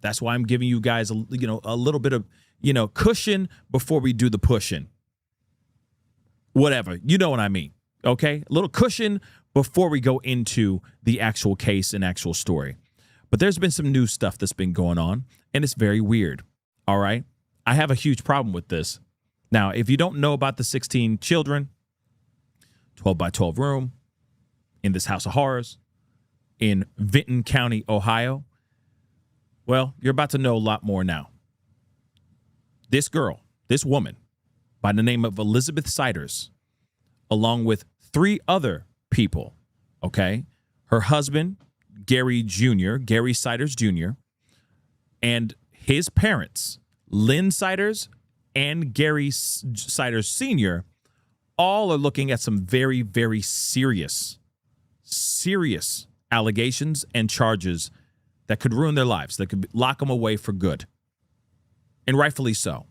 that's why I'm giving you guys a little bit of cushion before we do the pushing. Whatever, you know what I mean. Okay, a little cushion before we go into the actual case and actual story. But there's been some new stuff that's been going on, and it's very weird. All right, I have a huge problem with this. Now, if you don't know about the 16 children, 12 by 12 room in this house of horrors in Vinton County, Ohio, well, you're about to know a lot more now. This woman, by the name of Elizabeth Siders, along with 3 other people, okay? Her husband, Gary Siders Jr., and his parents, Lynn Siders and Gary Siders Sr., all are looking at some very, very serious allegations and charges that could ruin their lives, that could lock them away for good. And rightfully so,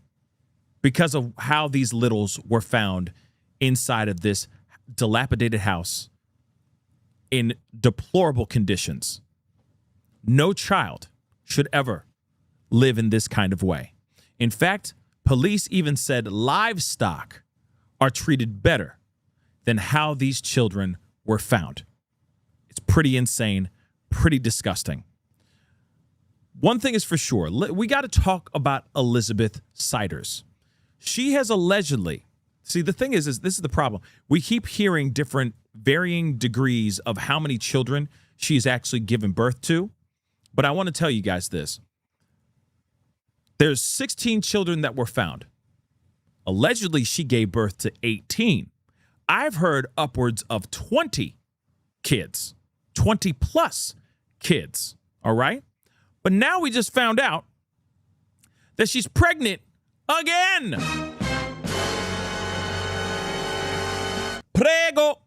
because of how these littles were found inside of this dilapidated house in deplorable conditions. No child should ever live in this kind of way. In fact, police even said livestock are treated better than how these children were found. It's pretty insane, pretty disgusting. One thing is for sure, we got to talk about Elizabeth Siders. She has allegedly, see, the thing is this is the problem. We keep hearing different varying degrees of how many children she's actually given birth to. But I want to tell you guys this. There's 16 children that were found. Allegedly, she gave birth to 18. I've heard upwards of 20 kids, 20 plus kids. All right. But now we just found out that she's pregnant again.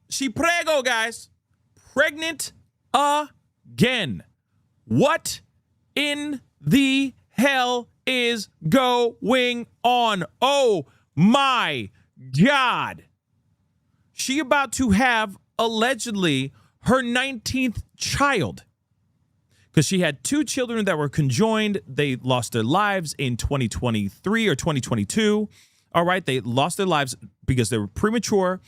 She prego, guys. Pregnant again. What in the hell is going on? Oh my God. She about to have allegedly her 19th child. Because she had 2 children that were conjoined. They lost their lives in 2023 or 2022. All right. They lost their lives because they were premature.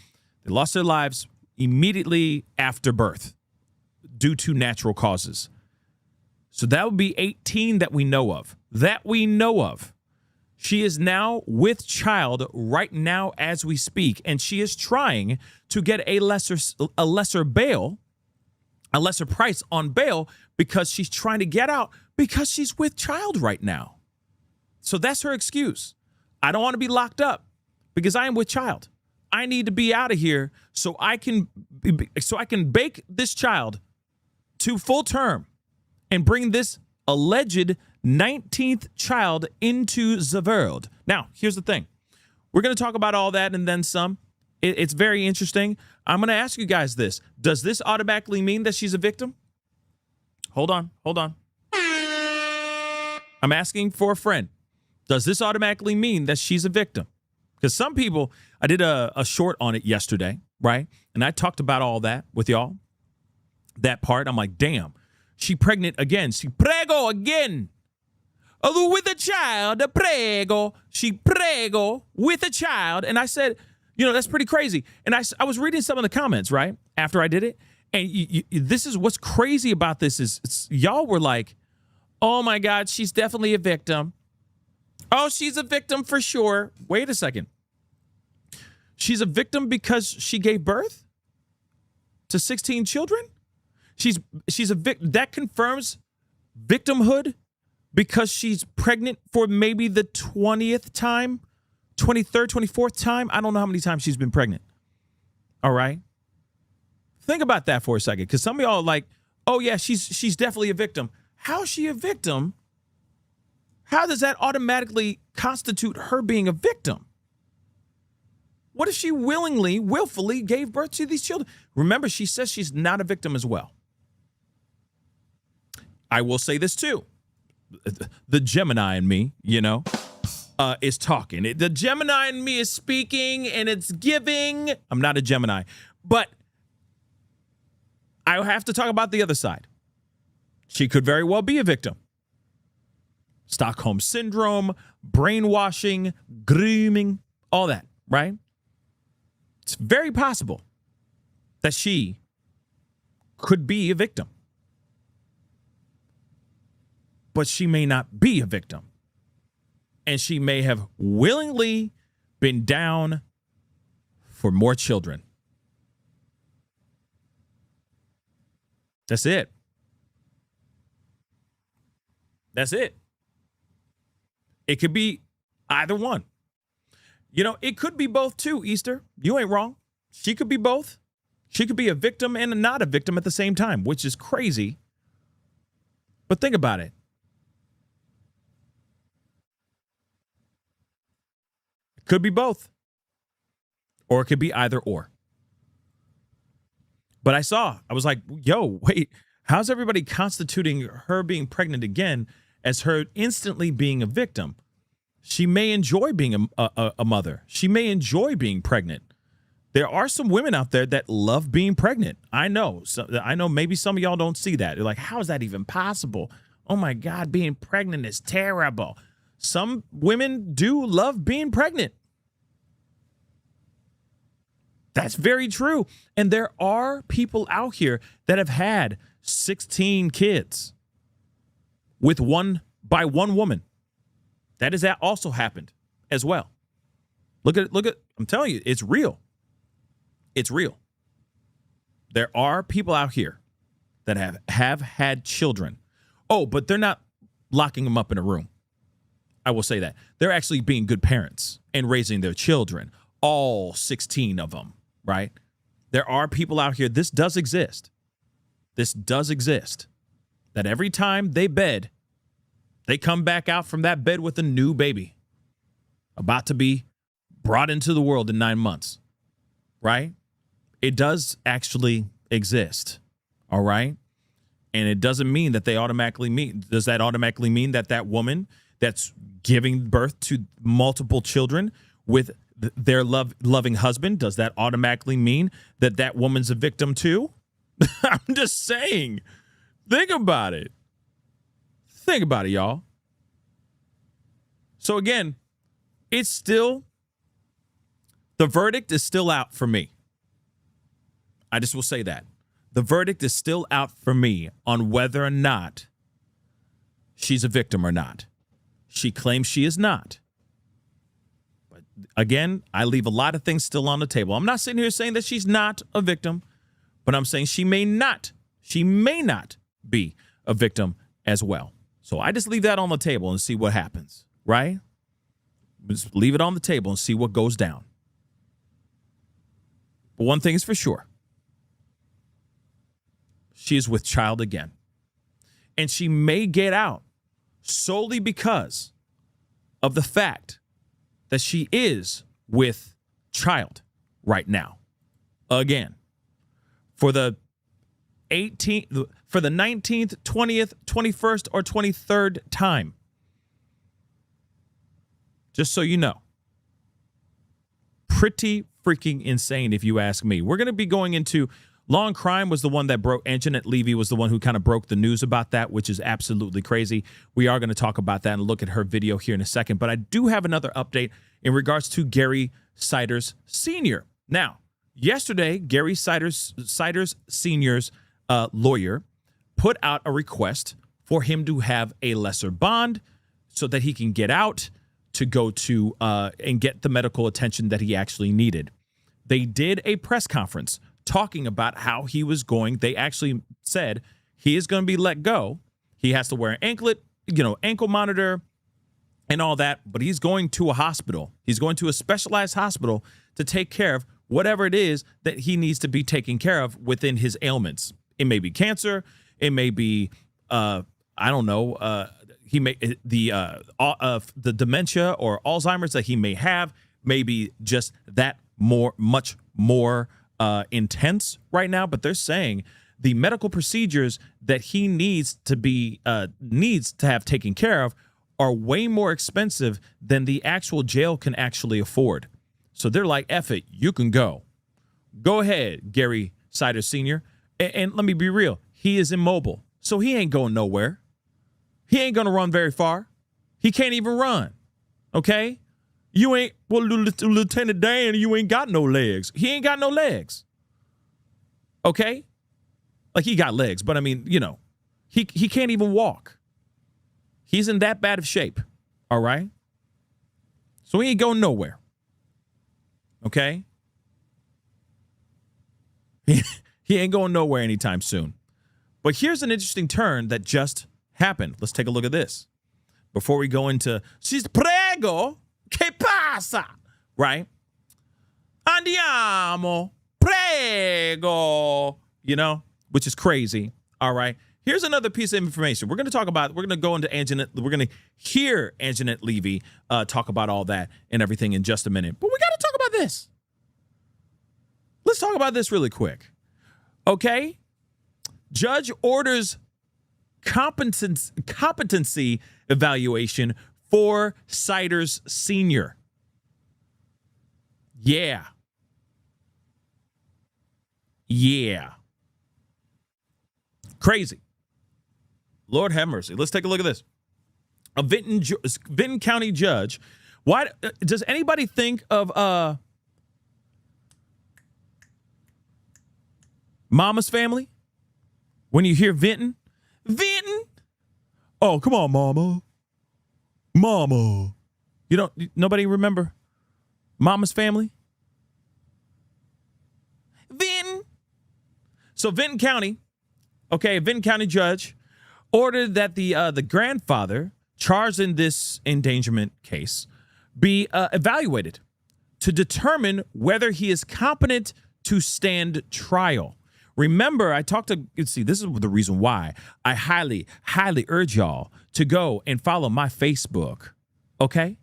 They lost their lives immediately after birth due to natural causes. So that would be 18 that we know of. She is now with child right now as we speak. And she is trying to get a lesser price on bail because she's trying to get out because she's with child right now. So that's her excuse. I don't want to be locked up because I am with child. I need to be out of here so I can bake this child to full term and bring this alleged 19th child into the world. Now, here's the thing. We're going to talk about all that and then some. It's very interesting. I'm going to ask you guys this. Does this automatically mean that she's a victim? Hold on. I'm asking for a friend. Does this automatically mean that she's a victim? Because some people, I did a short on it yesterday, right? And I talked about all that with y'all. That part, I'm like, damn, she pregnant again. She prego again. With a child, prego. She prego with a child. And I said, that's pretty crazy. And I was reading some of the comments, right, after I did it. And this is what's crazy about this is y'all were like, oh, my God, she's definitely a victim. Oh, she's a victim for sure. Wait a second. She's a victim because she gave birth to 16 children? She's a victim. That confirms victimhood because she's pregnant for maybe the 20th time, 23rd, 24th time. I don't know how many times she's been pregnant. All right. Think about that for a second, because some of y'all are like, oh, yeah, she's definitely a victim. How is she a victim? How does that automatically constitute her being a victim? What if she willfully gave birth to these children? Remember, she says she's not a victim as well. I will say this too. The Gemini in me, is talking. The Gemini in me is speaking and it's giving. I'm not a Gemini, but I have to talk about the other side. She could very well be a victim. Stockholm syndrome, brainwashing, grooming, all that, right? It's very possible that she could be a victim. But she may not be a victim. And she may have willingly been down for more children. That's it. That's it. It could be either one. It could be both too, Easter. You ain't wrong. She could be both. She could be a victim and not a victim at the same time, which is crazy. But think about it. It could be both. Or it could be either or. But I was like, yo, wait, how's everybody constituting her being pregnant again as her instantly being a victim? She may enjoy being a mother. She may enjoy being pregnant. There are some women out there that love being pregnant. I know. I know maybe some of y'all don't see that. They're like, how is that even possible? Oh, my God, being pregnant is terrible. Some women do love being pregnant. That's very true. And there are people out here that have had 16 kids by one woman. That also happened as well. Look at, I'm telling you, it's real. It's real. There are people out here that have had children. Oh, but they're not locking them up in a room. I will say that. They're actually being good parents and raising their children, all 16 of them, right? There are people out here, this does exist. This does exist. That every time they bed, they come back out from that bed with a new baby about to be brought into the world in 9 months, right? It does actually exist, all right? And it doesn't mean that does that automatically mean that that woman that's giving birth to multiple children with their loving husband, does that automatically mean that that woman's a victim too? I'm just saying. Think about it. Think about it, y'all. So again, the verdict is still out for me. I just will say that. The verdict is still out for me on whether or not she's a victim or not. She claims she is not. But again, I leave a lot of things still on the table. I'm not sitting here saying that she's not a victim, but I'm saying she may not be a victim as well. So I just leave that on the table and see what happens, right? Just leave it on the table and see what goes down. But one thing is for sure. she is with child again. And she may get out solely because of the fact that she is with child right now. Again, for the 19th, 20th, 21st, or 23rd time. Just so you know. Pretty freaking insane, if you ask me. We're going to be going into Law and Crime was the one that broke. Anjanette Levy was the one who kind of broke the news about that, which is absolutely crazy. We are going to talk about that and look at her video here in a second. But I do have another update in regards to Gary Siders Sr. Now, yesterday, Gary Siders Sr.'s lawyer put out a request for him to have a lesser bond so that he can get out to go to and get the medical attention that he actually needed. They did a press conference talking about how he was going. They actually said he is going to be let go. He has to wear an anklet, ankle monitor and all that, but he's going to a hospital. He's going to a specialized hospital to take care of whatever it is that he needs to be taken care of within his ailments. It may be cancer. It may be, he may the dementia or Alzheimer's that he may have, maybe just that much more intense right now. But they're saying the medical procedures that he needs to have taken care of are way more expensive than the actual jail can actually afford. So they're like, F it, you can go. Go ahead, Gary Siders Sr. And let me be real, he is immobile, so he ain't going nowhere. He ain't going to run very far. He can't even run, okay? Lieutenant Dan, you ain't got no legs. He ain't got no legs, okay? Like, he got legs, but I mean, he can't even walk. He's in that bad of shape, all right? So he ain't going nowhere, okay? He ain't going nowhere anytime soon. But here's an interesting turn that just happened. Let's take a look at this. Before we go into, prego, che pasa? Right? Andiamo, prego. Which is crazy. All right. Here's another piece of information. We're going to go into Anjanette. We're going to hear Anjanette Levy talk about all that and everything in just a minute. But we got to talk about this. Let's talk about this really quick. Okay? Judge orders competency evaluation for Siders Sr. Yeah. Crazy. Lord have mercy. Let's take a look at this. A Vinton County judge. Why does anybody think of Mama's Family? When you hear Vinton? Oh, come on, Mama. Nobody remember Mama's Family? Vinton. So Vinton County judge ordered that the grandfather charged in this endangerment case be evaluated to determine whether he is competent to stand trial. Remember, this is the reason why I highly, highly urge y'all to go and follow my Facebook, okay?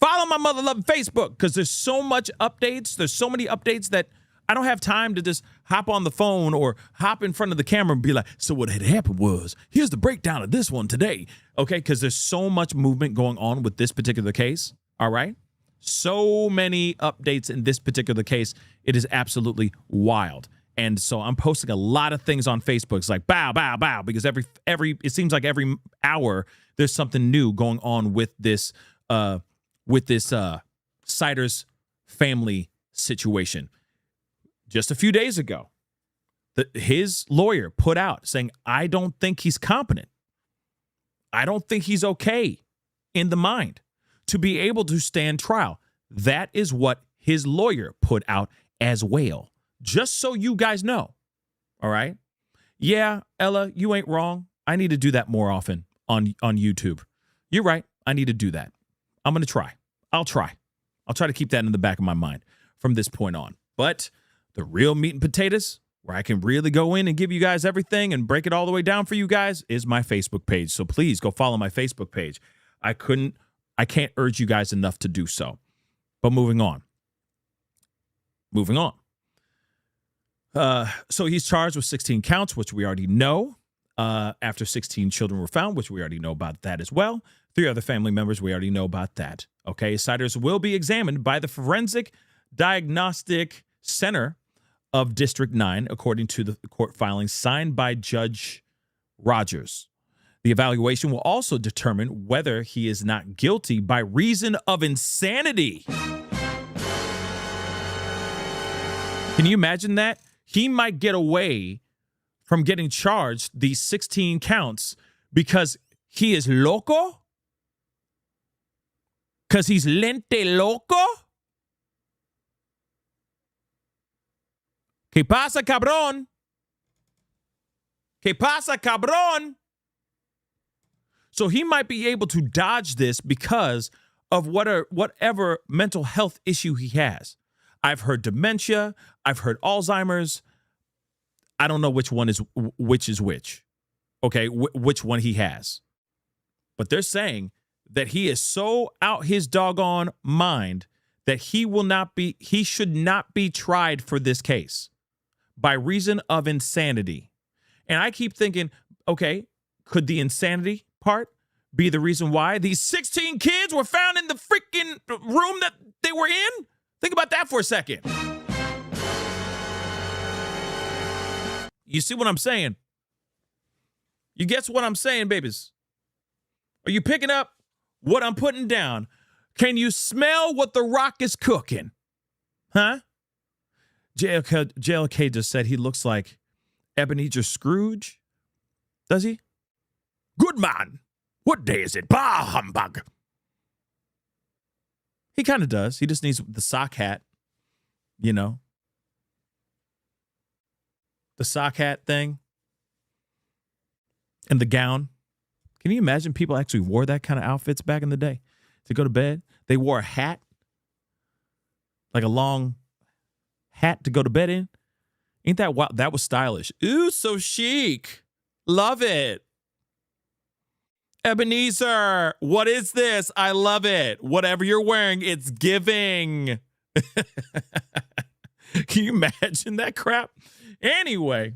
Follow my mother-loving Facebook, because there's so much updates. There's so many updates that I don't have time to just hop on the phone or hop in front of the camera and be like, so what had happened was, here's the breakdown of this one today, okay? Because there's so much movement going on with this particular case, all right? So many updates in this particular case. It is absolutely wild. And so I'm posting a lot of things on Facebook. It's like bow, bow, bow, because it seems like every hour there's something new going on with this Siders family situation. Just a few days ago, his lawyer put out saying, I don't think he's competent. I don't think he's okay in the mind to be able to stand trial. That is what his lawyer put out as well. Just so you guys know, all right? Yeah, Ella, you ain't wrong. I need to do that more often on YouTube. You're right. I need to do that. I'm going to try. I'll try to keep that in the back of my mind from this point on. But the real meat and potatoes, where I can really go in and give you guys everything and break it all the way down for you guys, is my Facebook page. So please go follow my Facebook page. I can't urge you guys enough to do so. But moving on. So he's charged with 16 counts, which we already know. After 16 children were found, which we already know about that as well. 3 other family members, we already know about that. Okay, Siders will be examined by the Forensic Diagnostic Center of District 9, according to the court filing signed by Judge Rogers. The evaluation will also determine whether he is not guilty by reason of insanity. Can you imagine that? He might get away from getting charged these 16 counts because he is loco? Because he's lente loco? ¿Qué pasa, cabrón? ¿Qué pasa, cabrón? So he might be able to dodge this because of whatever mental health issue he has. I've heard dementia. I've heard Alzheimer's. I don't know which is which. Okay, which one he has. But they're saying that he is so out his doggone mind that he should not be tried for this case by reason of insanity. And I keep thinking, okay, could the insanity part be the reason why these 16 kids were found in the freaking room that they were in? Think about that for a second. You see what I'm saying? You guess what I'm saying, babies? Are you picking up what I'm putting down? Can you smell what the Rock is cooking? Huh? JLK just said he looks like Ebenezer Scrooge. Does he? Good man. What day is it? Bah, humbug. He kind of does. He just needs the sock hat, you know. The sock hat thing. And the gown. Can you imagine people actually wore that kind of outfits back in the day to go to bed? They wore a hat. Like a long hat to go to bed in. Ain't that wild? That was stylish. Ooh, so chic. Love it. Ebenezer, what is this? I love it. Whatever you're wearing, it's giving. Can you imagine that crap? Anyway,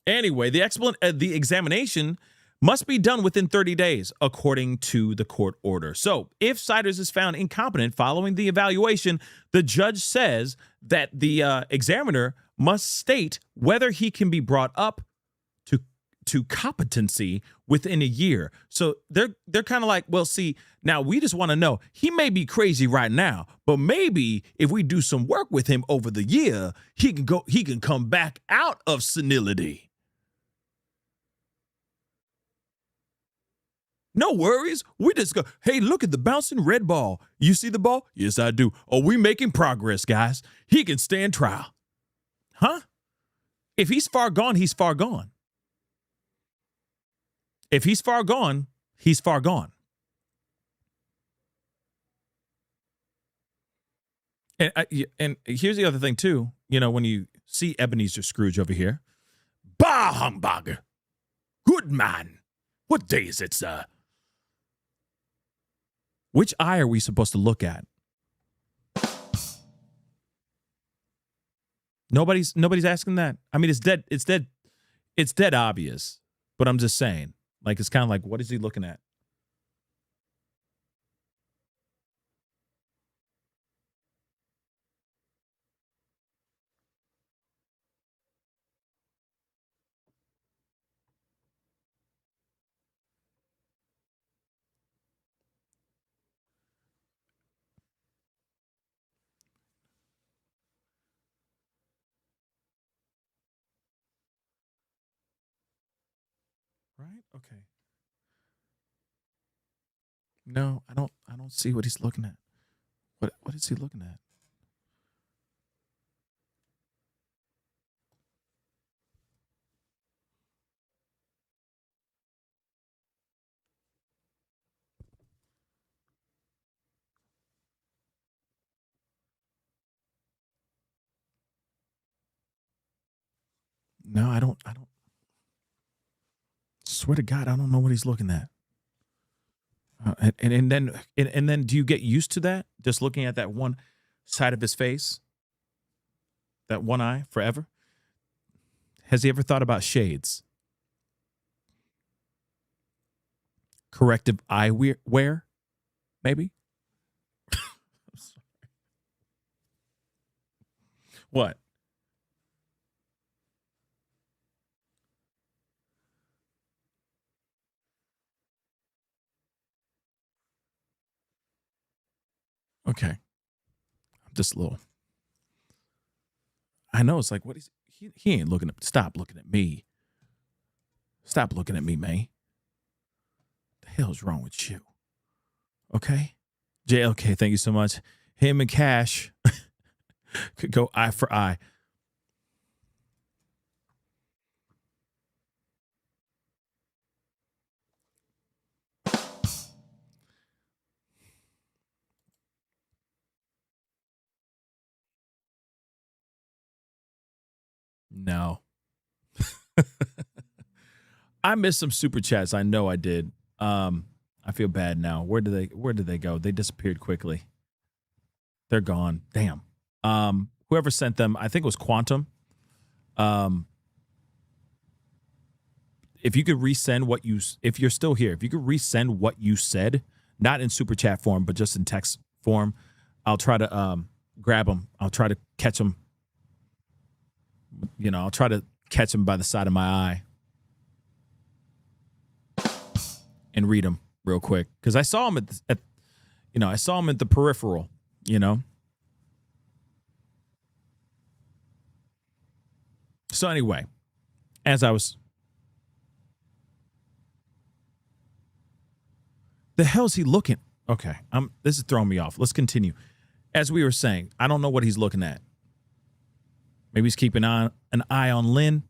the examination must be done within 30 days, according to the court order. So if Siders is found incompetent following the evaluation, the judge says that the examiner must state whether he can be brought up to competency within a year. So they're kind of like, well, see, now we just want to know, he may be crazy right now, but maybe if we do some work with him over the year, he can come back out of senility. No worries. We just go, hey, look at the bouncing red ball. You see the ball? Yes, I do. Oh, we making progress, guys. He can stand trial. Huh? If he's far gone, he's far gone. If he's far gone, he's far gone. And here's the other thing, too. You know, when you see Ebenezer Scrooge over here. Bah, humbug. Good man. What day is it, sir? Which eye are we supposed to look at? Nobody's asking that. I mean, it's dead obvious. But I'm just saying. Like, it's kind of like, what is he looking at? Right? Okay. No, I don't see what he's looking at. What is he looking at? No, I don't. Swear to God, I don't know what he's looking at. And then do you get used to that? Just looking at that one side of his face, that one eye forever? Has he ever thought about shades? Corrective eyewear, maybe? What? Okay. I'm just a little. I know it's like, what is he ain't looking at. Stop looking at me. Stop looking at me, man. The hell's wrong with you? Okay. JLK, thank you so much. Him and Cash could go eye for eye. No. I missed some super chats. I know I did. I feel bad now. Where did they go? They disappeared quickly. They're gone. Damn. Whoever sent them, I think it was Quantum. If you could resend if you're still here, if you could resend what you said, not in super chat form, but just in text form, I'll try to grab them. I'll try to catch them. I'll try to catch them by the side of my eye and read them real quick, because I saw them I saw them at the peripheral. So anyway, as I was, the hell's he looking? Okay, this is throwing me off. Let's continue. As we were saying, I don't know what he's looking at. Maybe he's keeping an eye on Lynn.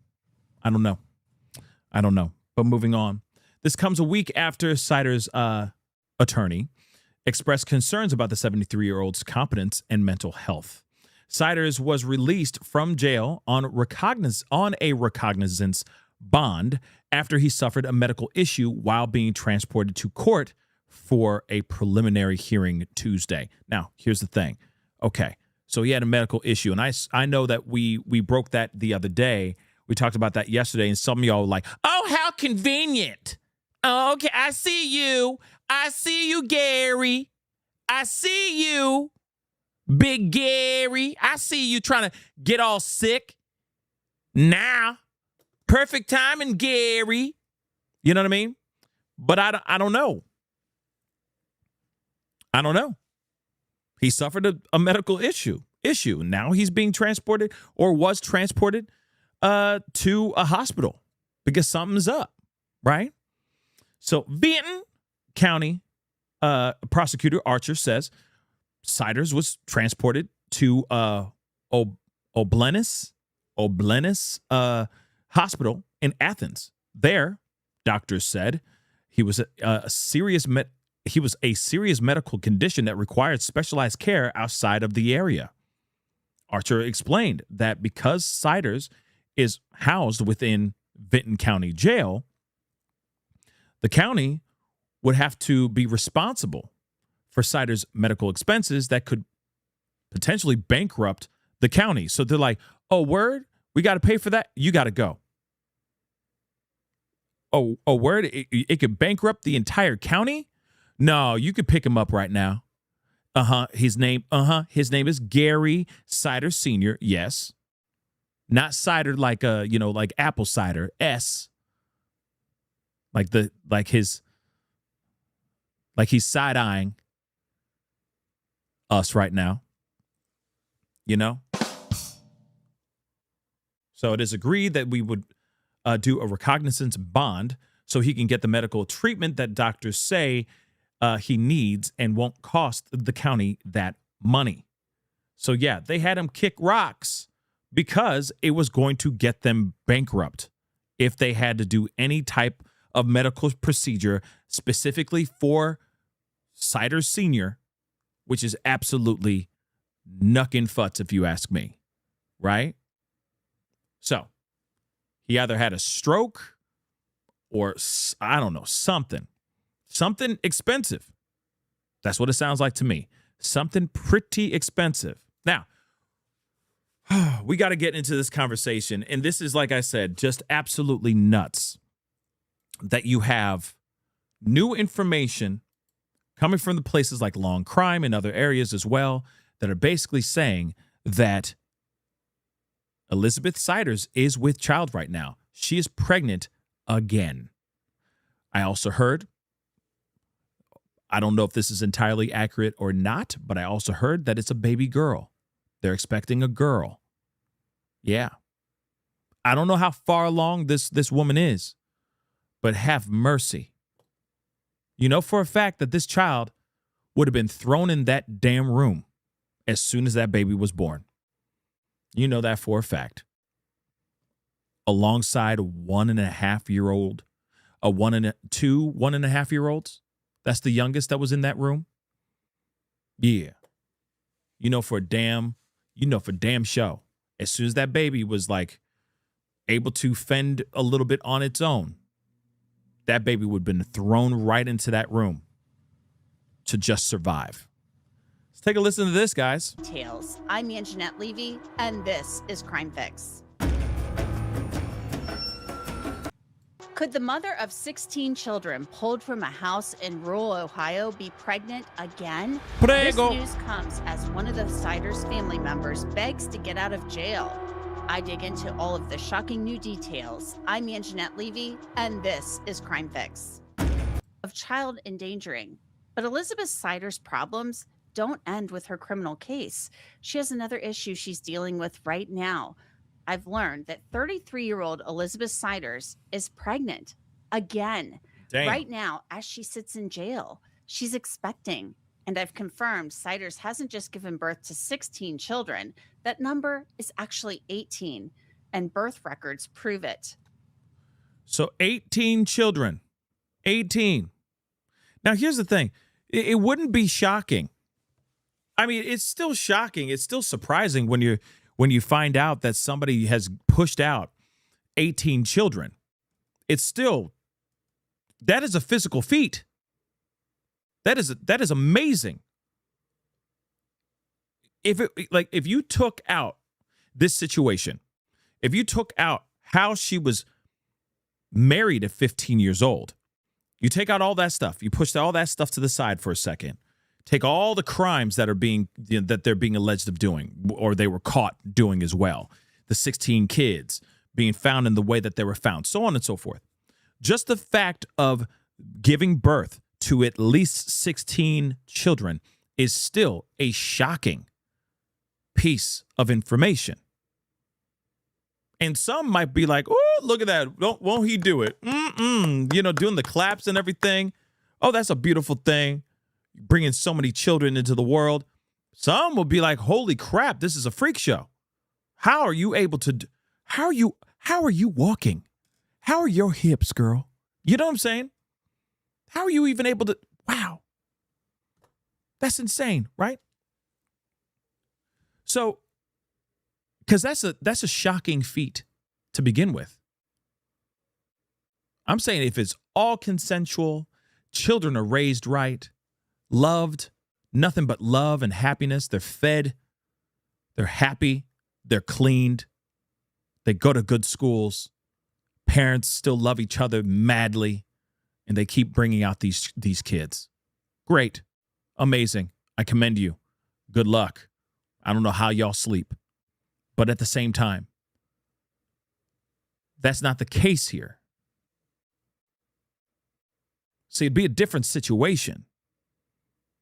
I don't know. But moving on. This comes a week after Sider's attorney expressed concerns about the 73-year-old's competence and mental health. Siders was released from jail on a recognizance bond after he suffered a medical issue while being transported to court for a preliminary hearing Tuesday. Now, here's the thing. Okay, so he had a medical issue, and I know that we broke that the other day. We talked about that yesterday, and some of y'all were like, oh, how convenient. Oh, okay, I see you, Gary. I see you, Big Gary. I see you trying to get all sick. Now, perfect timing, Gary. You know what I mean? But I don't know. I don't know. He suffered a medical issue. Now he's being transported, or was transported to a hospital because something's up, right? So Benton County prosecutor Archer says Siders was transported to Oblenis Hospital in Athens. There, doctors said he was a serious medical condition that required specialized care outside of the area. Archer explained that because Siders is housed within Benton County Jail, the county would have to be responsible for Siders' medical expenses that could potentially bankrupt the county. So they're like, oh, word? We got to pay for that? You got to go. Oh, word? It could bankrupt the entire county? No, you could pick him up right now. His name is Gary Sider Sr. Yes. Not cider like like apple cider. S. Like he's side-eyeing us right now. So it is agreed that we would do a recognizance bond so he can get the medical treatment that doctors say he needs and won't cost the county that money. So yeah, they had him kick rocks because it was going to get them bankrupt if they had to do any type of medical procedure specifically for Sider Sr., which is absolutely knuckin' futs if you ask me, right? So He either had a stroke or, I don't know, something expensive. That's what it sounds like to me. Something pretty expensive. Now, we got to get into this conversation. And this is, like I said, just absolutely nuts that you have new information coming from the places like Long Crime and other areas as well that are basically saying that Elizabeth Siders is with child right now. She is pregnant again. I also heard, I don't know if this is entirely accurate or not, but I also heard that it's a baby girl. They're expecting a girl. Yeah. I don't know how far along this woman is, but have mercy. You know for a fact that this child would have been thrown in that damn room as soon as that baby was born. You know that for a fact. Alongside a 1.5-year-old, two 1.5-year-olds. That's the youngest that was in that room. Yeah. You know for damn show. As soon as that baby was like able to fend a little bit on its own, that baby would have been thrown right into that room to just survive. Let's take a listen to this, guys.
Tales. I'm Anjanette Levy, and this is Crime Fix. Could the mother of 16 children pulled from a house in rural Ohio be pregnant again? This news comes as one of the Siders family members begs to get out of jail. I dig into all of the shocking new details. I'm Anjanette Levy, and this is Crime Fix. Of child endangering. But Elizabeth Siders' problems don't end with her criminal case. She has another issue she's dealing with right now. I've learned that 33-year-old Elizabeth Siders is pregnant again.
Damn.
Right now, as she sits in jail. She's expecting. And I've confirmed Siders hasn't just given birth to 16 children. That number is actually 18, and birth records prove it.
So 18 children. 18. Now, here's the thing. It wouldn't be shocking. I mean, it's still shocking. It's still surprising when you find out that somebody has pushed out 18 children. It's still, that is a physical feat. That is amazing. If you took out this situation, if you took out how she was married at 15 years old, you take out all that stuff, you push all that stuff to the side for a second, take all the crimes that are being, that they're being alleged of doing, or they were caught doing as well, the 16 kids being found in the way that they were found, so on and so forth. Just the fact of giving birth to at least 16 children is still a shocking piece of information. And some might be like, oh, look at that. Won't he do it? Doing the claps and everything. Oh, that's a beautiful thing. Bringing so many children into the world. Some will be like, holy crap, this is a freak show. How are you able to, how are you walking? How are your hips, girl? You know what I'm saying? How are you even able to, wow. That's insane, right? So, because that's a shocking feat to begin with. I'm saying if it's all consensual, children are raised right, loved, nothing but love and happiness. They're fed, they're happy, they're cleaned, they go to good schools, parents still love each other madly, and they keep bringing out these kids. Great, amazing. I commend you. Good luck. I don't know how y'all sleep. But at the same time, that's not the case here. See, it'd be a different situation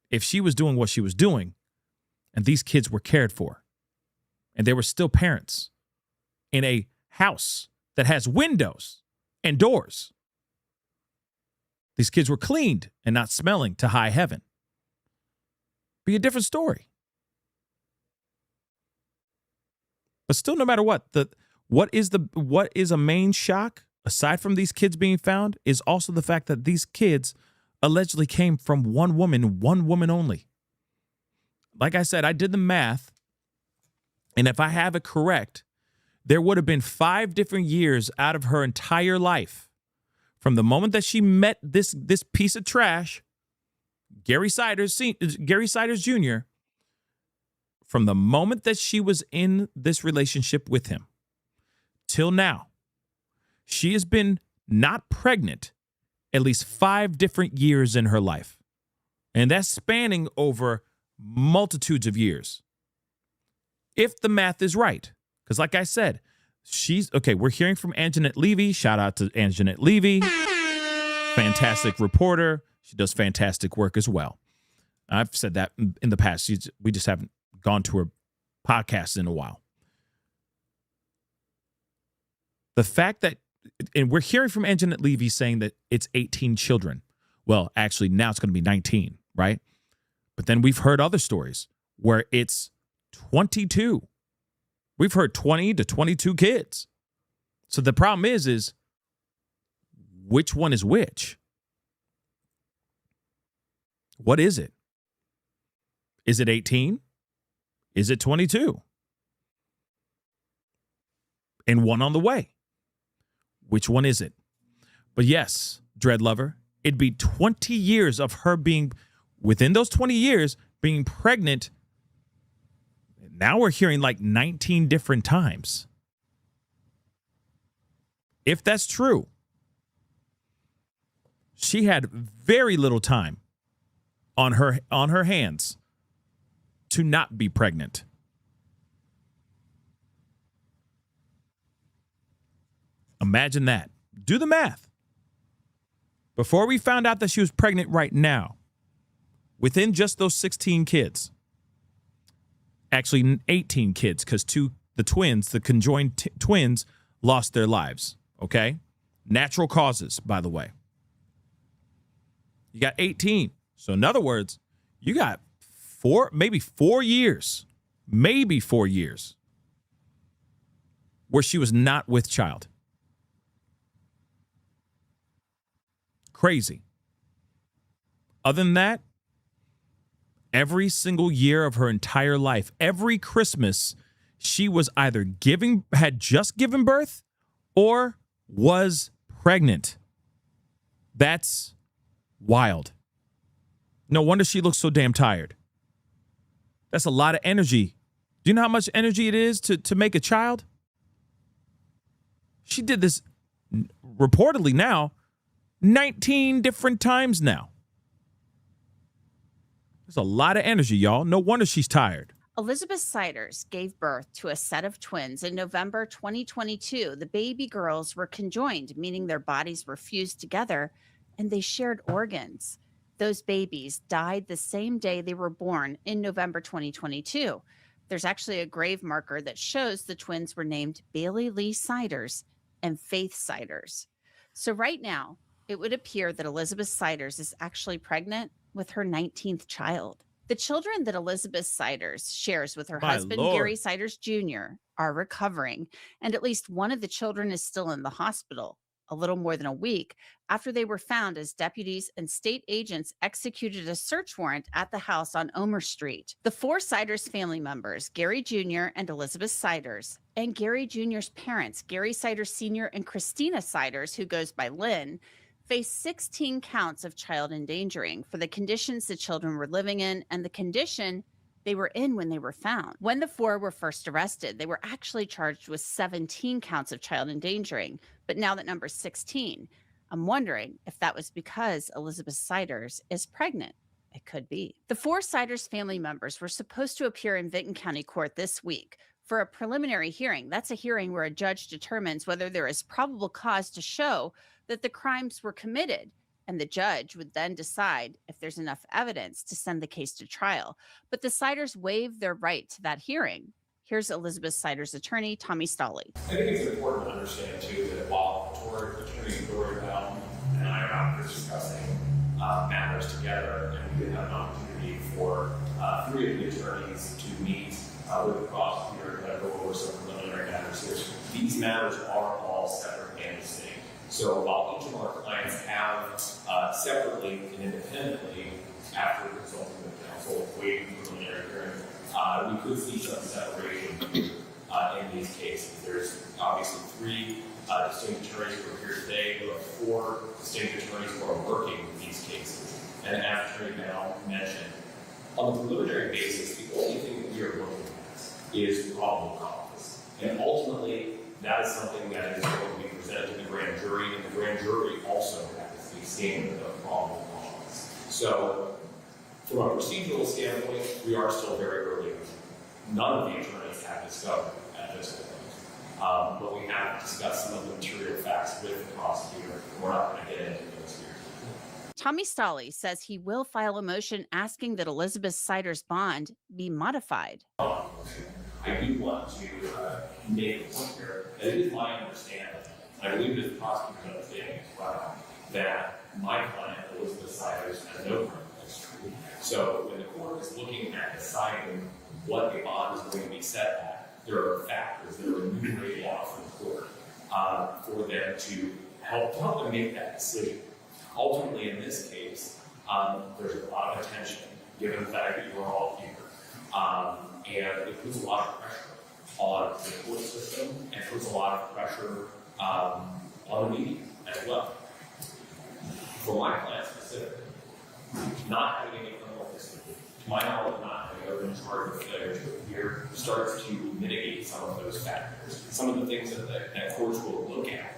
if she was doing what she was doing and these kids were cared for and they were still parents in a house that has windows and doors. These kids were cleaned and not smelling to high heaven. Be a different story. But still, no matter what is a main shock, aside from these kids being found, is also the fact that these kids allegedly came from one woman only. Like I said, I did the math, and if I have it correct, there would have been 5 different years out of her entire life from the moment that she met this piece of trash, Gary Siders Jr., from the moment that she was in this relationship with him till now. She has been not pregnant at least 5 different years in her life. And that's spanning over multitudes of years. If the math is right. Because like I said, we're hearing from Anjanette Levy. Shout out to Anjanette Levy. Fantastic reporter. She does fantastic work as well. I've said that in the past. We just haven't gone to her podcast in a while. The fact that, and we're hearing from Anjanette Levy saying that it's 18 children. Well, actually, now it's going to be 19, right? But then we've heard other stories where it's 22. We've heard 20 to 22 kids. So the problem is which one is which? What is it? Is it 18? Is it 22? And one on the way. Which one is it? But yes, Dread Lover, it'd be 20 years of her being, within those 20 years, being pregnant. Now we're hearing like 19 different times. If that's true, she had very little time on her hands to not be pregnant. Imagine that. Do the math. Before we found out that she was pregnant right now, within just those 16 kids, actually 18 kids, because the conjoined twins lost their lives, okay? Natural causes, by the way. You got 18. So in other words, you got 4 years where she was not with child. Crazy. Other than that, every single year of her entire life, every Christmas, she was either had just given birth or was pregnant. That's wild. No wonder she looks so damn tired. That's a lot of energy. Do you know how much energy it is to make a child? She did this reportedly now 19 different times now. There's a lot of energy, y'all. No wonder she's tired.
Elizabeth Siders gave birth to a set of twins in November 2022. The baby girls were conjoined, meaning their bodies were fused together and they shared organs. Those babies died the same day they were born in November 2022. There's actually a grave marker that shows the twins were named Bailey Lee Siders and Faith Siders. So right now, it would appear that Elizabeth Siders is actually pregnant with her 19th child. The children that Elizabeth Siders shares with her husband,
Lord.
Gary Siders Jr., are recovering, and at least one of the children is still in the hospital a little more than a week after they were found as deputies and state agents executed a search warrant at the house on Omer Street. The 4 Siders family members, Gary Jr. and Elizabeth Siders, and Gary Jr.'s parents, Gary Siders Sr. and Christina Siders, who goes by Lynn, faced 16 counts of child endangering for the conditions the children were living in and the condition they were in when they were found. When the 4 were first arrested, they were actually charged with 17 counts of child endangering, but now that number's 16. I'm wondering if that was because Elizabeth Siders is pregnant. It could be. The 4 Siders family members were supposed to appear in Vinton County Court this week for a preliminary hearing. That's a hearing where a judge determines whether there is probable cause to show that the crimes were committed, and the judge would then decide if there's enough evidence to send the case to trial. But the Siders waived their right to that hearing. Here's Elizabeth Siders' attorney, Tommy Stolley.
I think it's important to understand, too, that while Attorney Dory Bell and I are out discussing matters together, and we did have an opportunity for 3 of the attorneys to meet with the prosecutor and go over some preliminary matters here. These matters are all separate and distinct. So while each of our clients have separately and independently, after consulting with counsel, waiting for preliminary hearing, we could see some separation. in these cases. There's obviously 3 distinct attorneys who are here today, but 4 distinct attorneys who are working with these cases. And as Attorney Bell mentioned, on a preliminary basis, the only thing that we are looking at is probable cause. And ultimately, that is something that is going to be presented to the grand jury, and the grand jury also has to be seeing the probable cause. So, from a procedural standpoint, we are still very early. None of the attorneys have discovered at this point. But we have discussed some of the material facts with the prosecutor. We're not going to get into those here.
Tommy Stolley says he will file a motion asking that Elizabeth Sider's bond be modified.
I do want to make a point here that it is my understanding, I believe that the prosecutor understands as well, that my client, Elizabeth Siders, has no criminal history. So when the court is looking at deciding what the bond is going to be set at, there are factors that are enumerated out from the court for them to help them make that decision. Ultimately, in this case, there's a lot of attention given the fact that you're all here. And it puts a lot of pressure on the court system and puts a lot of pressure on the media as well. For my client specifically, not having any criminal history, to my knowledge, not having ever been charged with failure to appear, starts to mitigate some of those factors. Some of the things that courts will look at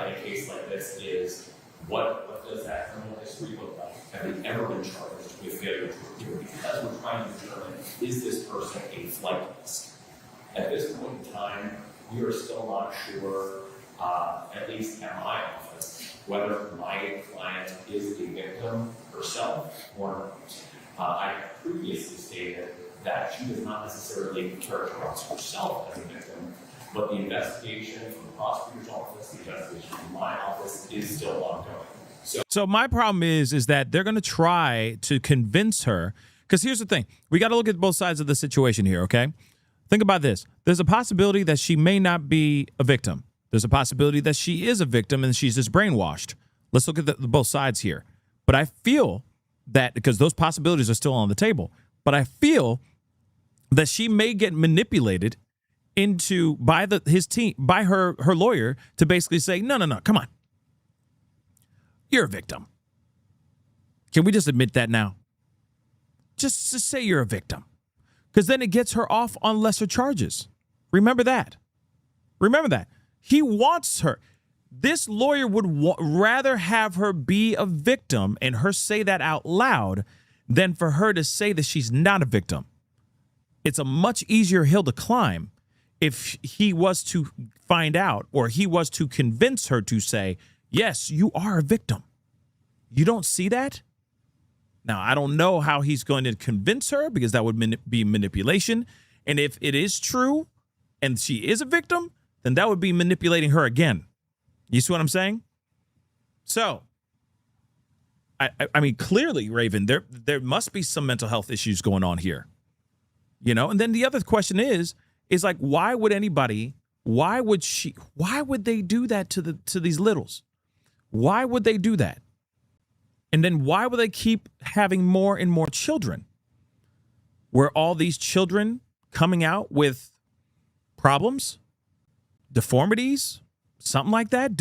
in a case like this is what does that criminal history look like? Have they ever been charged with failure to appear? Because we're trying to determine, is this person a flight risk? At this point in time, we are still not sure, at least at my office, whether my client is a victim herself or not. I have previously stated that she does not necessarily characterize herself as a victim, but the investigation from the prosecutor's office, the investigation from my office is still ongoing.
So my problem is that they're going to try to convince her, because here's the thing. We got to look at both sides of the situation here, okay? Think about this. There's a possibility that she may not be a victim. There's a possibility that she is a victim and she's just brainwashed. Let's look at both sides here. But I feel that, because those possibilities are still on the table, but I feel that she may get manipulated into by his team, by her lawyer, to basically say, no, come on. You're a victim. Can we just admit that now? Just to say you're a victim. Because then it gets her off on lesser charges. Remember that. He wants her. This lawyer would rather have her be a victim and her say that out loud than for her to say that she's not a victim. It's a much easier hill to climb if he was to find out, or he was to convince her to say, yes, you are a victim. You don't see that? Now, I don't know how he's going to convince her, because that would be manipulation. And if it is true and she is a victim, then that would be manipulating her again. You see what I'm saying? So, I mean, clearly, Raven, there must be some mental health issues going on here. You know, and then the other question is like, why would they do that to these littles? Why would they do that? And then why would they keep having more and more children? Were all these children coming out with problems, deformities, something like that?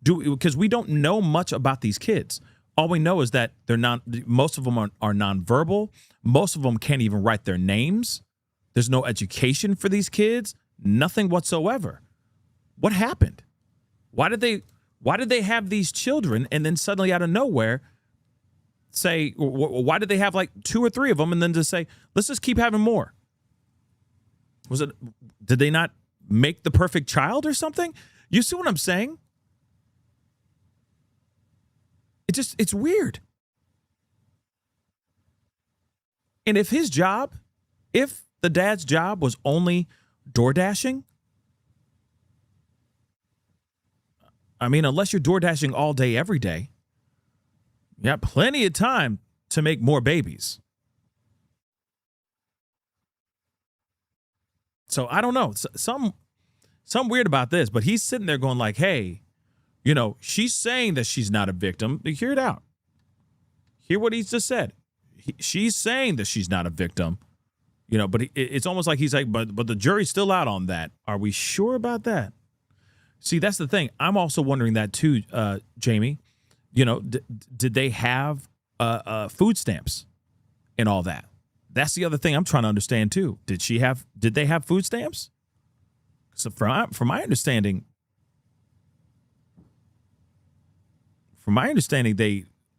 Because we don't know much about these kids. All we know is that most of them are nonverbal. Most of them can't even write their names. There's no education for these kids, nothing whatsoever. What happened? Why did they have these children and then suddenly out of nowhere say, why did they have like 2 or 3 of them and then just say, let's just keep having more? Did they not make the perfect child or something? You see what I'm saying? It's weird. And if the dad's job was only door dashing, I mean, unless you're door dashing all day, every day, you got plenty of time to make more babies. So I don't know. Some weird about this, but he's sitting there going like, hey, you know, she's saying that she's not a victim. Hear it out. Hear what he's just said. She's saying that she's not a victim. But it's almost like he's like, but the jury's still out on that. Are we sure about that? See, that's the thing. I'm also wondering that too, Jamie. Did they have food stamps and all that? That's the other thing I'm trying to understand too. Did they have food stamps? So from my understanding,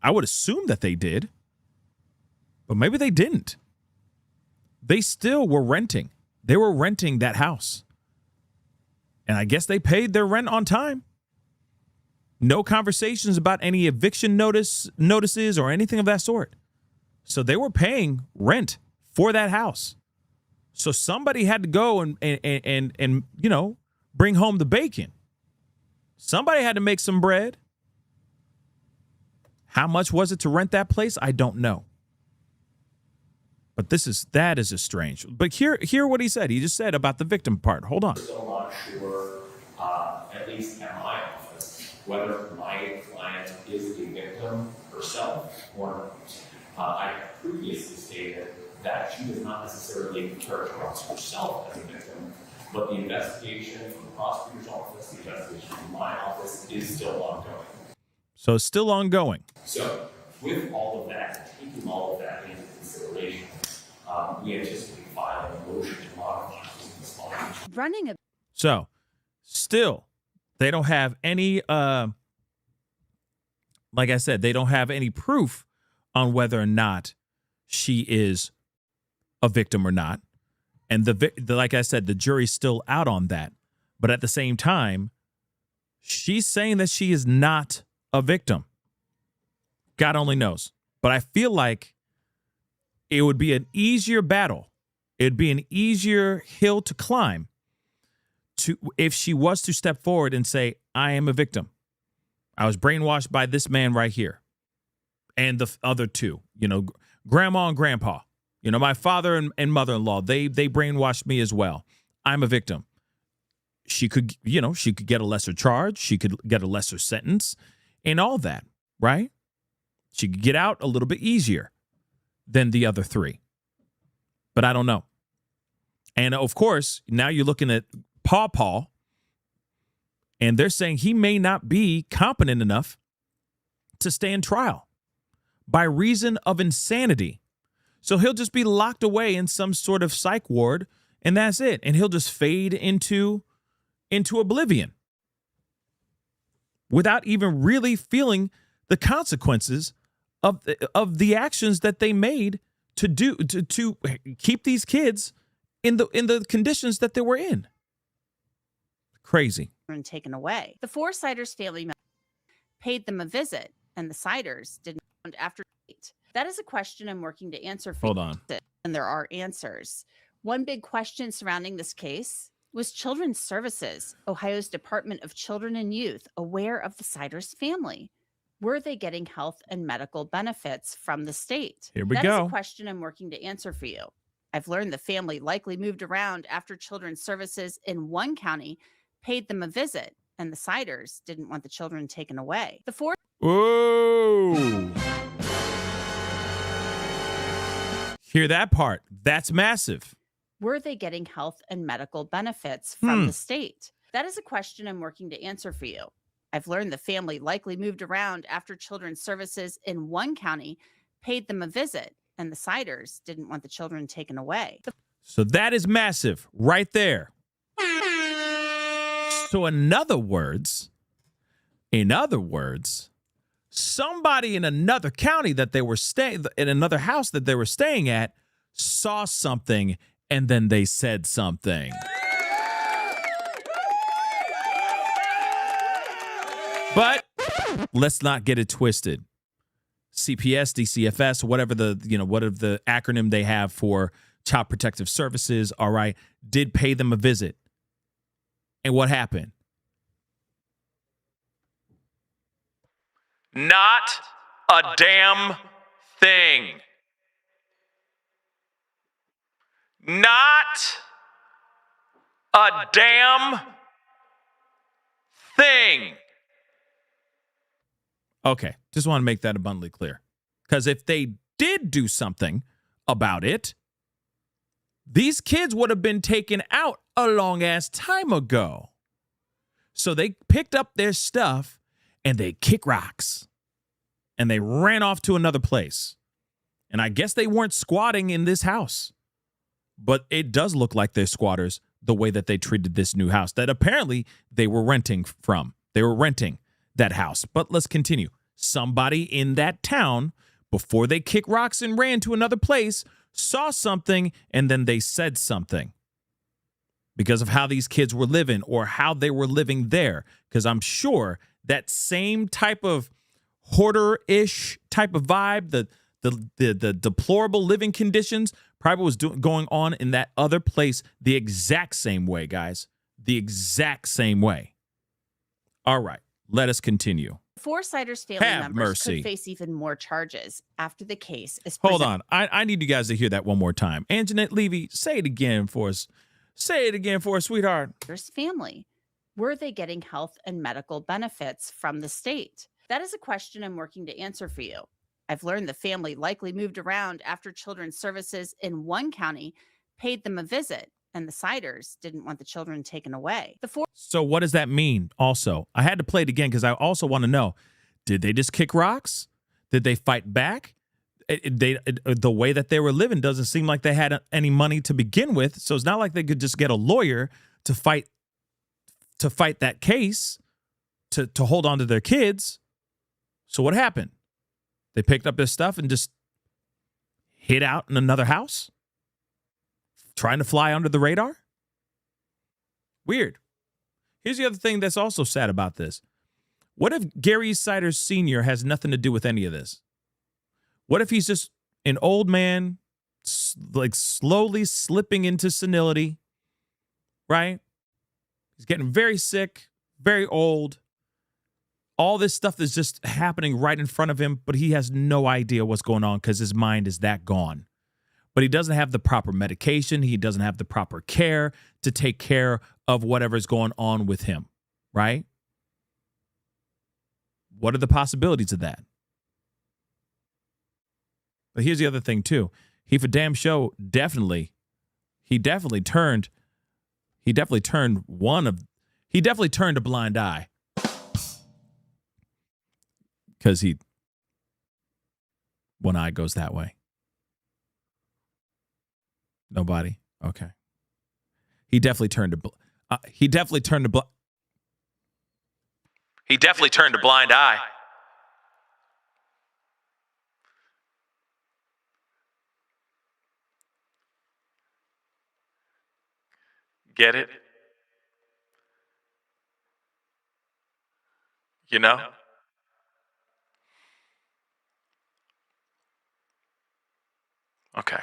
I would assume that they did, but maybe they didn't. They still were renting. They were renting that house. And I guess they paid their rent on time. No conversations about any eviction notices or anything of that sort. So they were paying rent for that house. So somebody had to go and bring home the bacon. Somebody had to make some bread. How much was it to rent that place? I don't know. But that is just strange. But hear what he said. He just said about the victim part. Hold on.
Still not sure, at least at my office, whether my client is a victim herself or not. I previously stated that she does not necessarily characterize herself as a victim, but the investigation from the prosecutor's office, the investigation from my office is still ongoing.
So it's still ongoing. So
with all of that, taking all of that into consideration, we anticipate filing a motion to modify this law.
So still, they don't have any, like I said, they don't have any proof on whether or not she is a victim or not. And like I said, the jury's still out on that. But at the same time, she's saying that she is not a victim. God only knows. But I feel like it would be an easier battle. It'd be an easier hill to climb if she was to step forward and say, I am a victim. I was brainwashed by this man right here. And the other two, grandma and grandpa, my father and mother-in-law, they brainwashed me as well. I'm a victim. She could get a lesser charge. She could get a lesser sentence and all that, right? She could get out a little bit easier than the other three. But I don't know. And of course, now you're looking at Paw, and they're saying he may not be competent enough to stand trial by reason of insanity. So he'll just be locked away in some sort of psych ward, and that's it. And he'll just fade into oblivion without even really feeling the consequences of the actions that they made to keep these kids in the conditions that they were in. Crazy.
And taken away. The four Siders family members paid them a visit, and the Siders did not after date. That is a question I'm working to answer for.
Hold on.
And there are answers. One big question surrounding this case was Children's Services, Ohio's Department of Children and Youth, aware of the Siders family? Were they getting health and medical benefits from the state?
Here we
go.
That
is a question I'm working to answer for you. I've learned the family likely moved around after Children's Services in one county paid them a visit, and the Siders didn't want the children taken away. The fourth.
Whoa. Hear that part. That's massive.
Were they getting health and medical benefits from the state? That is a question I'm working to answer for you. I've learned the family likely moved around after Children's Services in one county paid them a visit, and the Siders didn't want the children taken away.
So that is massive right there. So in other words, somebody in another county that they were staying in, another house that they were staying at, saw something and then they said something. But let's not get it twisted. CPS, DCFS, whatever the acronym they have for Child Protective Services, all right, did pay them a visit. And what happened? Not a damn thing. Not a damn thing. Okay, just want to make that abundantly clear. Because if they did do something about it, these kids would have been taken out a long ass time ago. So they picked up their stuff and they kick rocks and they ran off to another place. And I guess they weren't squatting in this house, but it does look like they're squatters the way that they treated this new house that apparently they were renting from. They were renting that house. But let's continue. Somebody in that town, before they kicked rocks and ran to another place, saw something and then they said something because of how these kids were living or how they were living there. Because I'm sure that same type of hoarder-ish type of vibe, the deplorable living conditions probably was going on in that other place the exact same way, guys. The exact same way. All right, let us continue.
Four Siders family
Have
members
mercy.
could face even more charges after the case is
Hold on. I need you guys to hear that one more time. Anjanette Levy, say it again for us. Say it again for us, sweetheart.
family. Were they getting health and medical benefits from the state? That is a question I'm working to answer for you. I've learned the family likely moved around after Children's Services in one county paid them a visit, and the Siders didn't want the children taken away.
So what does that mean also? I had to play it again because I also want to know, did they just kick rocks? Did they fight back? The way that they were living doesn't seem like they had any money to begin with, so it's not like they could just get a lawyer to fight that case, to hold on to their kids. So what happened? They picked up their stuff and just hid out in another house? Trying to fly under the radar? Weird. Here's the other thing that's also sad about this. What if Gary Siders Sr. has nothing to do with any of this? What if he's just an old man, like slowly slipping into senility, right? He's getting very sick, very old. All this stuff is just happening right in front of him, but he has no idea what's going on because his mind is that gone. But he doesn't have the proper medication. He doesn't have the proper care to take care of whatever's going on with him, right? What are the possibilities of that? But here's the other thing, too. He for damn show definitely turned a blind eye. Because one eye goes that way. Nobody? Okay. He definitely turned a blind eye. Get it? You know? Okay.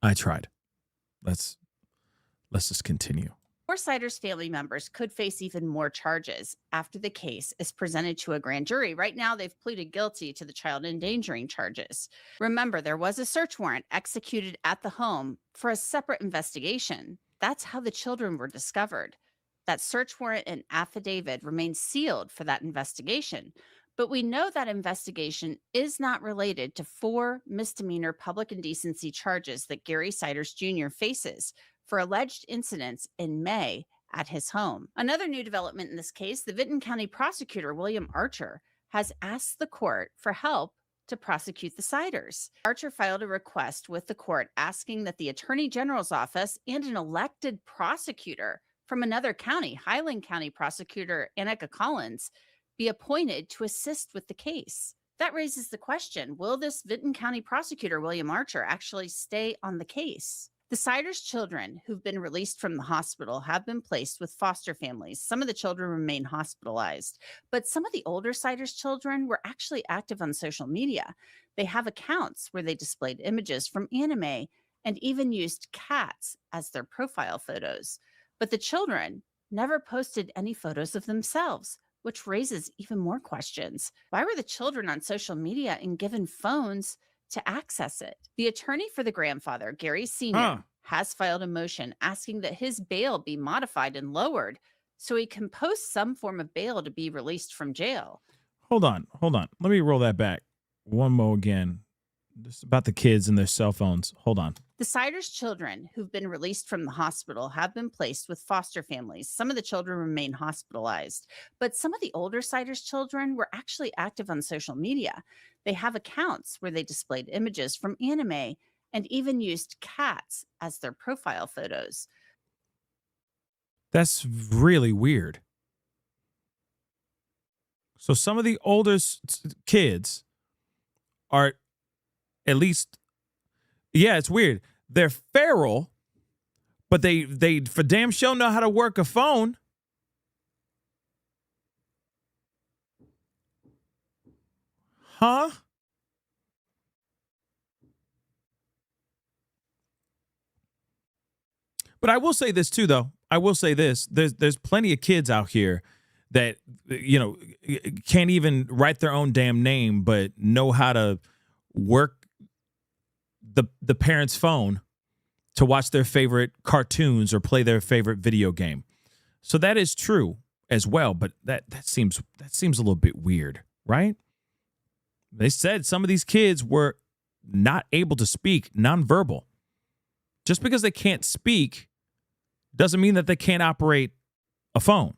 I tried. Let's just continue.
Four Siders family members could face even more charges after the case is presented to a grand jury. Right now, they've pleaded guilty to the child endangering charges. Remember, there was a search warrant executed at the home for a separate investigation. That's how the children were discovered. That search warrant and affidavit remain sealed for that investigation. But we know that investigation is not related to 4 misdemeanor public indecency charges that Gary Siders Jr. faces for alleged incidents in May at his home. Another new development in this case, the Vinton County prosecutor, William Archer, has asked the court for help to prosecute the Siders. Archer filed a request with the court asking that the Attorney General's office and an elected prosecutor from another county, Highland County prosecutor Annika Collins, be appointed to assist with the case. That raises the question, will this Vinton County prosecutor, William Archer, actually stay on the case? The Siders children who've been released from the hospital have been placed with foster families. Some of the children remain hospitalized, but some of the older Siders children were actually active on social media. They have accounts where they displayed images from anime and even used cats as their profile photos. But the children never posted any photos of themselves, which raises even more questions. Why were the children on social media and given phones to access it? The attorney for the grandfather, Gary Sr., has filed a motion asking that his bail be modified and lowered so he can post some form of bail to be released from jail.
Hold on. Let me roll that back. one more again. This about the kids and their cell phones. Hold on.
The Siders' children who've been released from the hospital have been placed with foster families. Some of the children remain hospitalized, but some of the older Siders' children were actually active on social media. They have accounts where they displayed images from anime and even used cats as their profile photos.
That's really weird. So some of the older kids are at least, yeah, it's weird. They're feral, but they for damn sure know how to work a phone. Huh? But I will say this too, though. I will say this. There's plenty of kids out here that, you know, can't even write their own damn name, but know how to work the parent's phone to watch their favorite cartoons or play their favorite video game. So that is true as well, but that seems a little bit weird, right? They said some of these kids were not able to speak, nonverbal. Just because they can't speak doesn't mean that they can't operate a phone.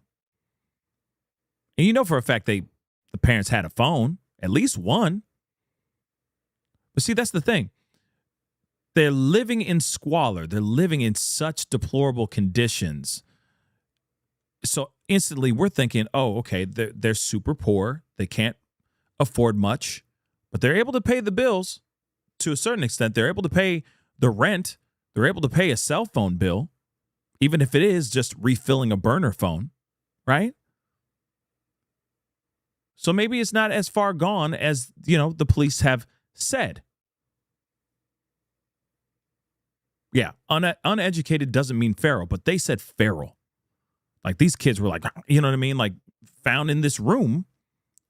And you know for a fact the parents had a phone, at least one. But see, that's the thing. They're living in squalor. They're living in such deplorable conditions. So instantly we're thinking, oh, okay, they're super poor. They can't afford much, but they're able to pay the bills to a certain extent. They're able to pay the rent. They're able to pay a cell phone bill, even if it is just refilling a burner phone, right? So maybe it's not as far gone as, you know, the police have said. Yeah, uneducated doesn't mean feral, but they said feral. Like these kids were like, you know what I mean? Like found in this room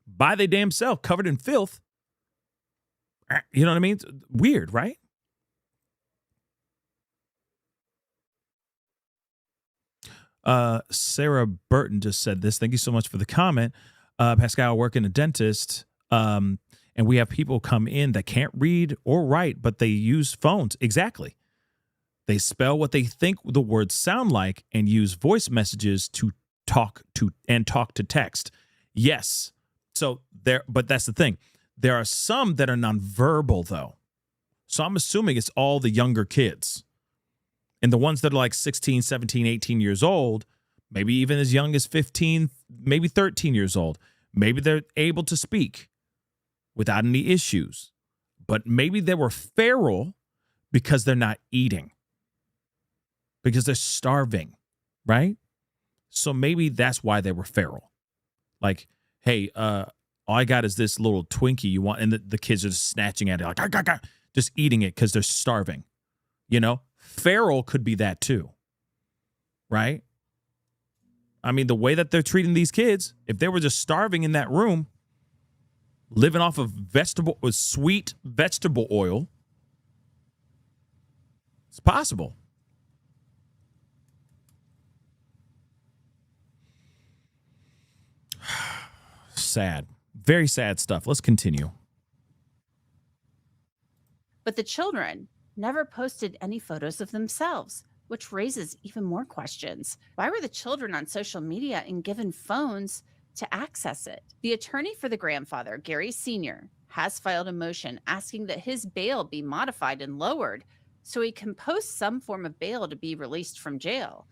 by their damn self, covered in filth. You know what I mean? It's weird, right? Sarah Burton just said this. Thank you so much for the comment. Pascal, I work in a dentist, and we have people come in that can't read or write, but they use phones. Exactly. They spell what they think the words sound like and use voice messages to talk to text. Yes. So but that's the thing. There are some that are nonverbal though. So I'm assuming it's all the younger kids. And the ones that are like 16, 17, 18 years old, maybe even as young as 15, maybe 13 years old, maybe they're able to speak without any issues. But maybe they were feral because they're not eating. Because they're starving, right? So maybe that's why they were feral. Like, hey, all I got is this little Twinkie you want, and the kids are just snatching at it, like, just eating it because they're starving. You know, feral could be that too, right? I mean, the way that they're treating these kids, if they were just starving in that room, living off of sweet vegetable oil, it's possible. Sad. Very sad stuff. Let's continue.
But the children never posted any photos of themselves, which raises even more questions. Why were the children on social media and given phones to access it? The attorney for the grandfather, Gary Sr., has filed a motion asking that his bail be modified and lowered so he can post some form of bail to be released from jail.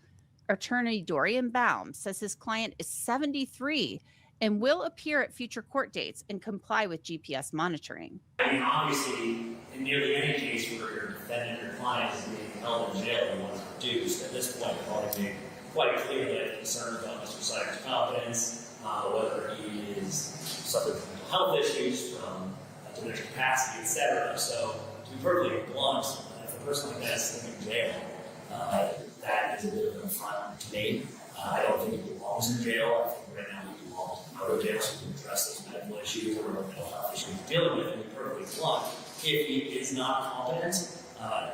Attorney Dorian Baum says his client is 73 and will appear at future court dates and comply with GPS monitoring.
I mean, obviously, in nearly any case where your defendant or client is being held in jail and wants reduced, at this point, it's already made quite clear that concerns about Mr. Sider's competence, whether he is suffering from mental health issues, from diminished capacity, etc. So, to be perfectly blunt, if a person like that is sitting in jail, that is a bit of an affront to me. I don't think he belongs in jail. I think right now he belongs out of jail so he can address those medical issues or mental health issues he's dealing with. And be perfectly blunt, if he is not competent,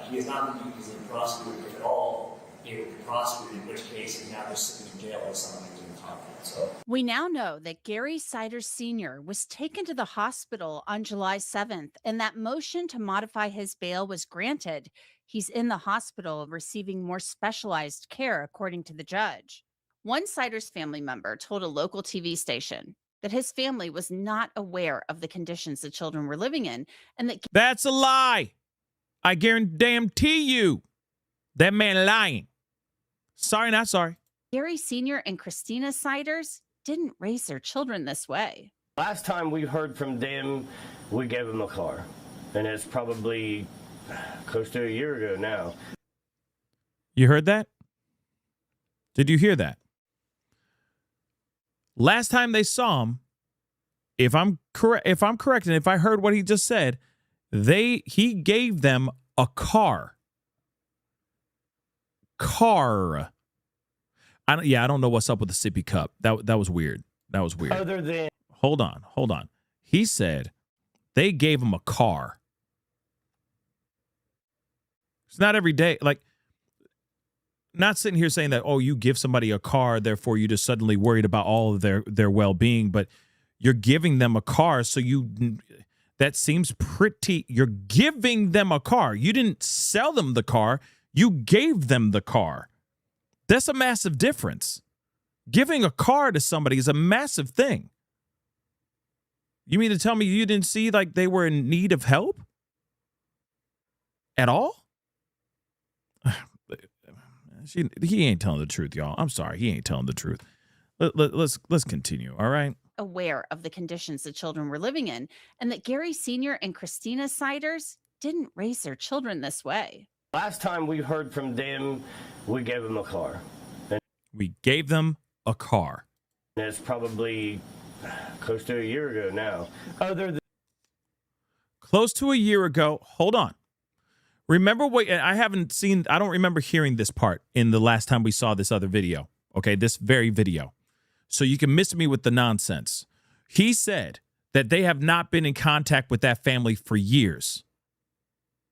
he is not going to use the prosecutor if at all able to be prosecuted, in which case he's now just sitting in jail or something in confidence. So
We now know that Gary Siders Sr. was taken to the hospital on July 7th, and that motion to modify his bail was granted. He's in the hospital receiving more specialized care, according to the judge. One Siders family member told a local TV station that his family was not aware of the conditions the children were living in, and that
That's a lie. I guarantee you that man lying. Sorry, not sorry.
Gary Sr. and Christina Siders didn't raise their children this way.
Last time we heard from them, we gave them a car. And it's probably close to a year ago now.
You heard that? Did you hear that? Last time they saw him, if I'm correct, and if I heard what he just said, he gave them a car. I don't know what's up with the sippy cup. That was weird. That was weird.
Other than
Hold on. He said they gave him a car. It's not every day. Like, not sitting here saying that, oh, you give somebody a car, therefore you just suddenly worried about all of their well-being, but you're giving them a car, so that seems pretty. You're giving them a car. You didn't sell them the car. You gave them the car. That's a massive difference. Giving a car to somebody is a massive thing. You mean to tell me you didn't see like they were in need of help at all? He ain't telling the truth, y'all. I'm sorry. He ain't telling the truth. Let's continue. All right.
Aware of the conditions the children were living in, and that Gary Sr. and Christina Siders didn't raise their children this way.
last time we heard from them, we gave them a car. And
We gave them a car.
it's probably close to a year ago now. Other than
Close to a year ago. Hold on. Remember what I don't remember hearing this part in the last time we saw this other video. Okay, this very video. So you can miss me with the nonsense. He said that they have not been in contact with that family for years.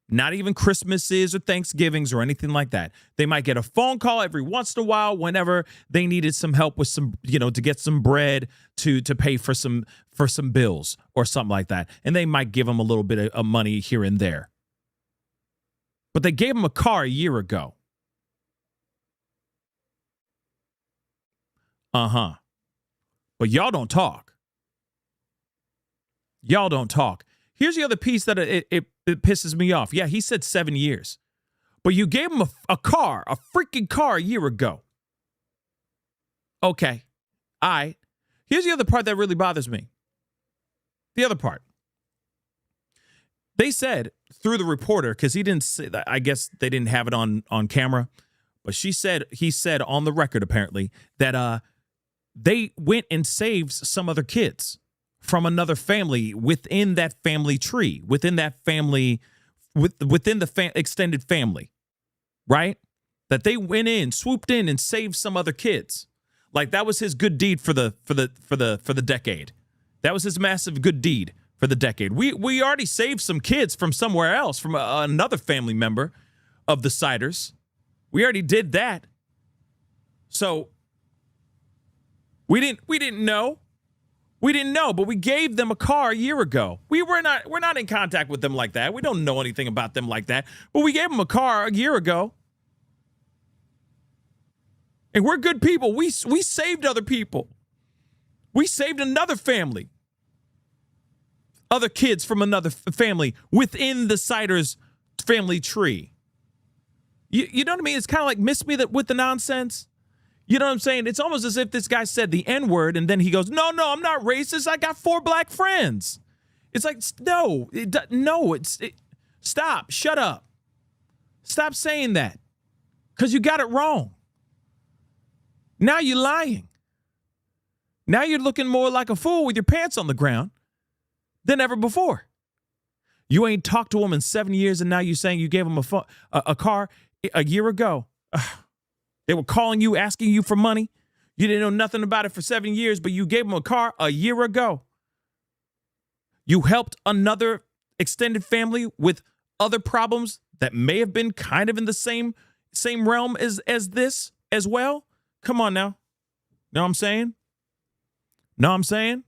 Not even Christmases or Thanksgivings or anything like that. They might get a phone call every once in a while whenever they needed some help with some, to get some bread to pay for some bills or something like that. And they might give them a little bit of money here and there. But they gave him a car a year ago. Uh-huh. But y'all don't talk. Y'all don't talk. Here's the other piece that it pisses me off. Yeah, he said 7 years. But you gave him a car, a freaking car a year ago. Okay. All right. Here's the other part that really bothers me. The other part. They said through the reporter, because he didn't say that, I guess they didn't have it on camera, but he said on the record apparently that they went and saved some other kids from another family within that family tree, within that family, within the extended family, right? That they went in, swooped in, and saved some other kids. Like that was his good deed for the decade. That was his massive good deed for the decade. We already saved some kids from somewhere else, from another family member of the Siders. We already did that. So we didn't know. We didn't know, but we gave them a car a year ago. We're not in contact with them like that. We don't know anything about them like that. But we gave them a car a year ago. And we're good people. We saved other people. We saved another family. Other kids from another family within the Siders family tree. You know what I mean? It's kind of like miss me with the nonsense. You know what I'm saying? It's almost as if this guy said the N-word and then he goes, no, I'm not racist. I got 4 black friends. It's like, stop, shut up. Stop saying that because you got it wrong. Now you're lying. Now you're looking more like a fool with your pants on the ground than ever before. You ain't talked to him in 7 years and now you're saying you gave him a car a year ago. They were calling you, asking you for money. You didn't know nothing about it for 7 years, but you gave them a car a year ago. You helped another extended family with other problems that may have been kind of in the same same realm as this as well? Come on now. Know what I'm saying? Know what I'm saying?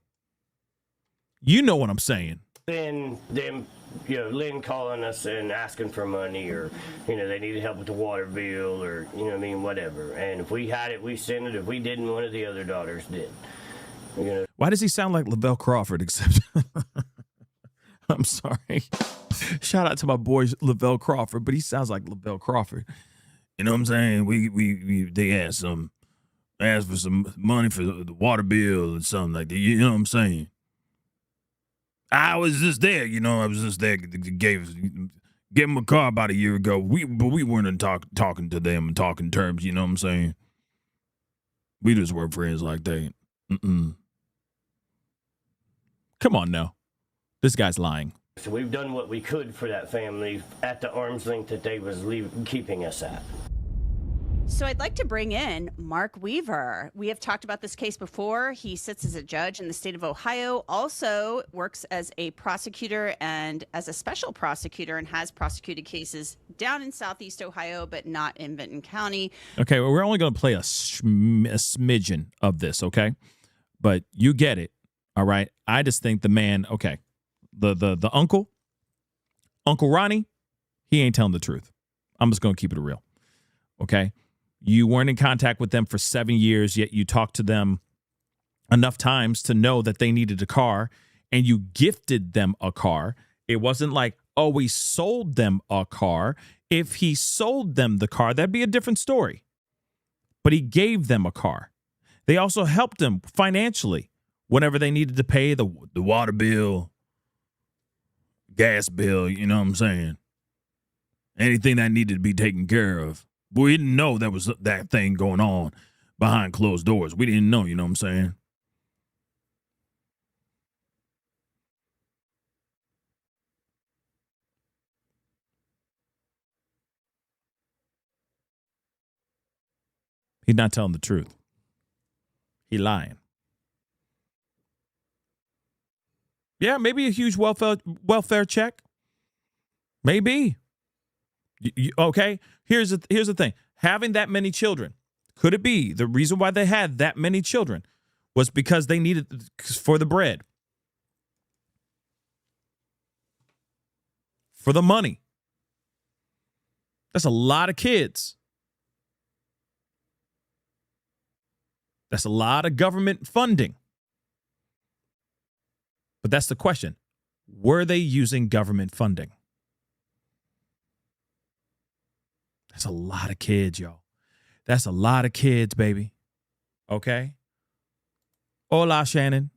You know what I'm saying.
Then them, Lynn calling us and asking for money, or, they needed help with the water bill, or, whatever. And if we had it, we sent it. If we didn't, one of the other daughters did.
Why does he sound like Lavelle Crawford, except... I'm sorry. Shout out to my boy Lavelle Crawford, but he sounds like Lavelle Crawford. You know what I'm saying? They asked for some money for the water bill and something like that. You know what I'm saying? I was just there, I was just there. Gave him a car about a year ago. But we weren't talking to them and talking terms. You know what I'm saying? We just weren't friends like that. Come on now, this guy's lying.
So we've done what we could for that family at the arm's length that they was keeping us at.
So I'd like to bring in Mark Weaver. We have talked about this case before. He sits as a judge in the state of Ohio, also works as a prosecutor and as a special prosecutor, and has prosecuted cases down in Southeast Ohio, but not in Benton County.
Okay, well, we're only going to play a smidgen of this, okay? But you get it, all right? I just think the man, okay, the Uncle Ronnie, he ain't telling the truth. I'm just going to keep it real, okay? You weren't in contact with them for 7 years, yet you talked to them enough times to know that they needed a car, and you gifted them a car. It wasn't like, oh, we sold them a car. If he sold them the car, that'd be a different story. But he gave them a car. They also helped them financially whenever they needed to pay the water bill, gas bill, you know what I'm saying? Anything that needed to be taken care of. We didn't know there was that thing going on behind closed doors. We didn't know, you know what I'm saying? He's not telling the truth. He lying. Yeah, maybe a huge welfare check. Maybe. Okay, here's the thing. Having that many children, could it be the reason why they had that many children was because they needed for the bread, for the money? That's a lot of kids. That's a lot of government funding. But that's the question. Were they using government funding? That's a lot of kids, y'all. That's a lot of kids, baby. Okay? Hola, Shannon.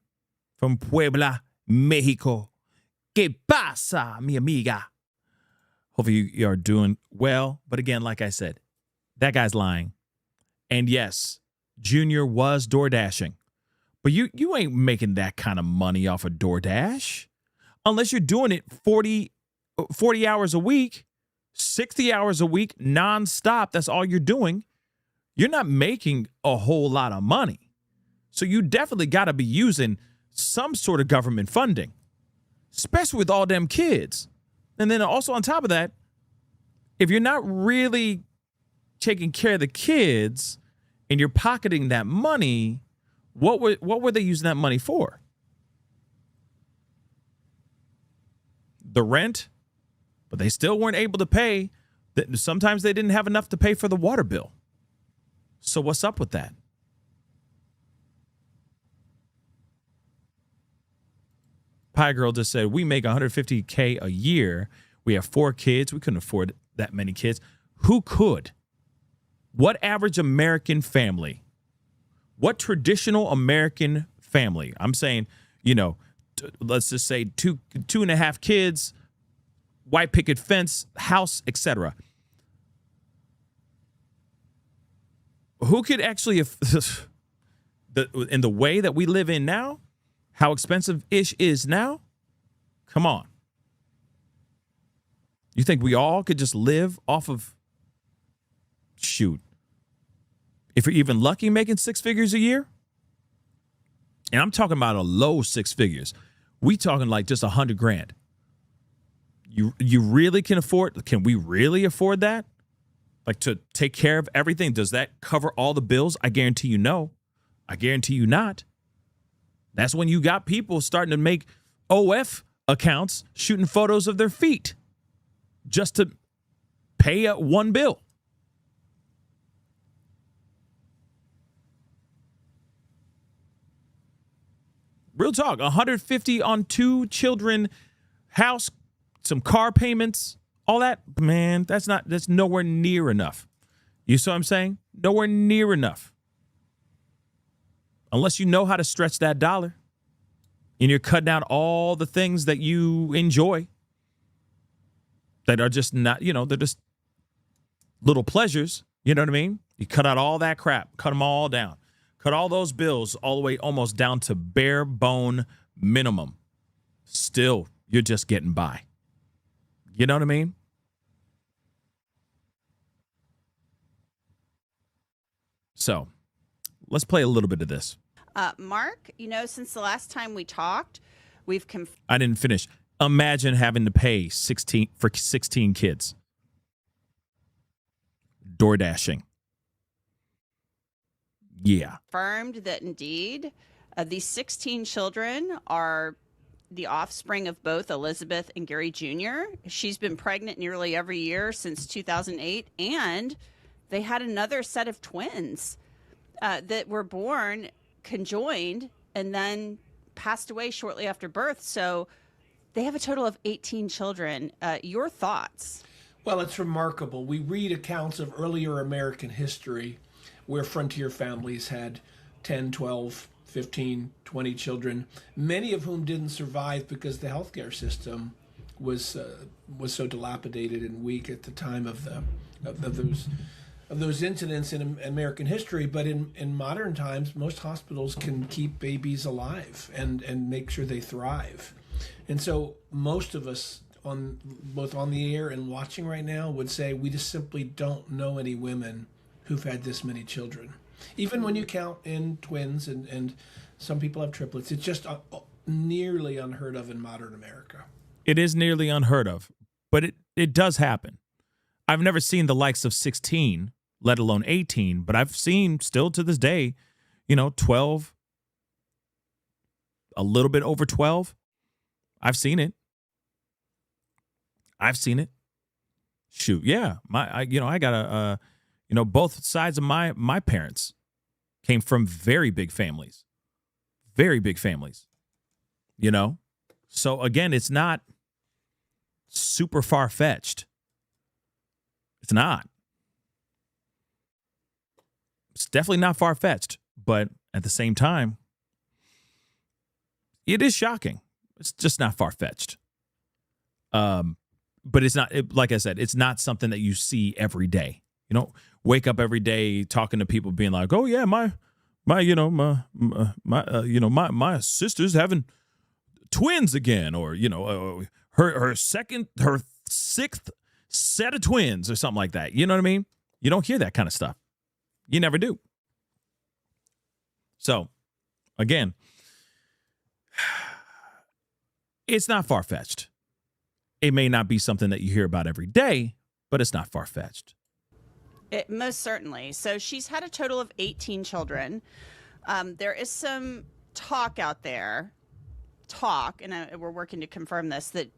From Puebla, Mexico. ¿Qué pasa, mi amiga? Hopefully you are doing well. But again, like I said, that guy's lying. And yes, Junior was door dashing. But you ain't making that kind of money off of DoorDash. Unless you're doing it 40 hours a week. 60 hours a week, nonstop. That's all you're doing. You're not making a whole lot of money. So you definitely got to be using some sort of government funding, especially with all them kids. And then also on top of that, if you're not really taking care of the kids and you're pocketing that money, what were they using that money for? The rent? But they still weren't able to pay. Sometimes they didn't have enough to pay for the water bill. So what's up with that? Pie Girl just said, we make $150K a year. We have 4 kids. We couldn't afford that many kids. Who could? What average American family? What traditional American family? I'm saying, let's just say two and a half kids, white picket fence, house, etc. Who could actually, in the way that we live in now, how expensive-ish is now? Come on. You think we all could just live off of, shoot, if you're even lucky making 6 figures a year? And I'm talking about a low 6 figures. We talking like just $100,000. You really can we really afford that? Like to take care of everything. Does that cover all the bills? I guarantee you no. I guarantee you not. That's when you got people starting to make OF accounts shooting photos of their feet just to pay one bill. Real talk, 150 on 2 children, house, some car payments, all that, man, that's nowhere near enough. You see what I'm saying? Nowhere near enough. Unless you know how to stretch that dollar and you're cutting out all the things that you enjoy that are just not, they're just little pleasures. You know what I mean? You cut out all that crap, cut them all down. Cut all those bills all the way almost down to bare bone minimum. Still, you're just getting by. You know what I mean? So, let's play a little bit of this.
Mark, since the last time we talked, we've
I didn't finish. Imagine having to pay 16 for 16 kids. Door dashing. Yeah.
confirmed that indeed these 16 children are the offspring of both Elizabeth and Gary Jr. She's been pregnant nearly every year since 2008, and they had another set of twins that were born conjoined and then passed away shortly after birth. So they have a total of 18 children. Your thoughts?
Well, it's remarkable. We read accounts of earlier American history where frontier families had 10, 12, 15, 20 children, many of whom didn't survive because the healthcare system was so dilapidated and weak at the time of those incidents in American history. But in modern times, most hospitals can keep babies alive and make sure they thrive. And so most of us both on the air and watching right now would say we just simply don't know any women who've had this many children. Even when you count in twins and some people have triplets, it's just nearly unheard of in modern America.
It is nearly unheard of, but it does happen. I've never seen the likes of 16, let alone 18, but I've seen still to this day, 12, a little bit over 12. I've seen it. Shoot, yeah. I got a both sides of my parents came from very big families. Very big families. So again, it's not super far-fetched. It's not. It's definitely not far-fetched, but at the same time, it is shocking. It's just not far-fetched. But it's not, like I said, it's not something that you see every day. You don't wake up every day talking to people being like, "Oh yeah, my sister's having twins again," or her sixth set of twins or something like that. You know what I mean? You don't hear that kind of stuff. You never do. So, again, it's not far-fetched. It may not be something that you hear about every day, but it's not far-fetched.
Most certainly. So she's had a total of 18 children. There is some talk out there, and we're working to confirm this, that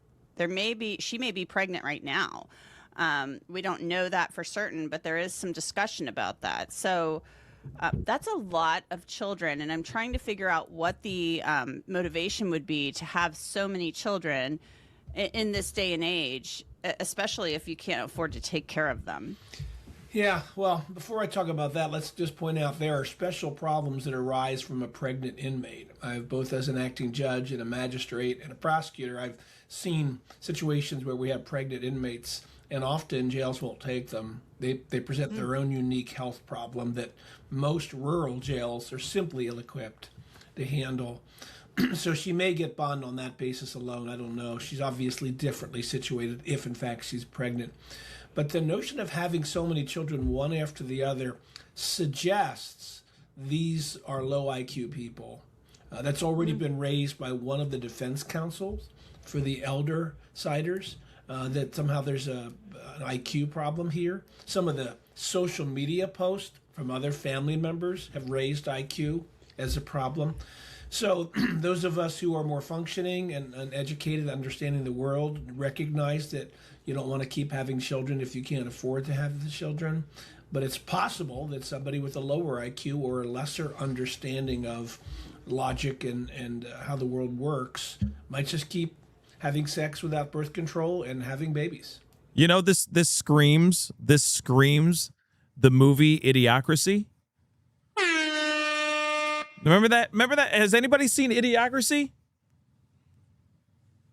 she may be pregnant right now. We don't know that for certain, but there is some discussion about that. So that's a lot of children, and I'm trying to figure out what the motivation would be to have so many children in this day and age, especially if you can't afford to take care of them.
Yeah, well, before I talk about that, let's just point out there are special problems that arise from a pregnant inmate. Both as an acting judge and a magistrate and a prosecutor, I've seen situations where we have pregnant inmates, and often jails won't take them. They present their own unique health problem that most rural jails are simply ill-equipped to handle. So she may get bond on that basis alone. I don't know. She's obviously differently situated if, in fact, she's pregnant. But the notion of having so many children, one after the other, suggests these are low IQ people. That's already been raised by one of the defense counsels for the elder siders. that somehow there's an IQ problem here. Some of the social media posts from other family members have raised IQ as a problem. So those of us who are more functioning and educated, understanding the world, recognize that you don't want to keep having children if you can't afford to have the children. But it's possible that somebody with a lower IQ or a lesser understanding of logic and how the world works might just keep having sex without birth control and having babies.
You know, this screams the movie Idiocracy. Remember that? Has anybody seen Idiocracy?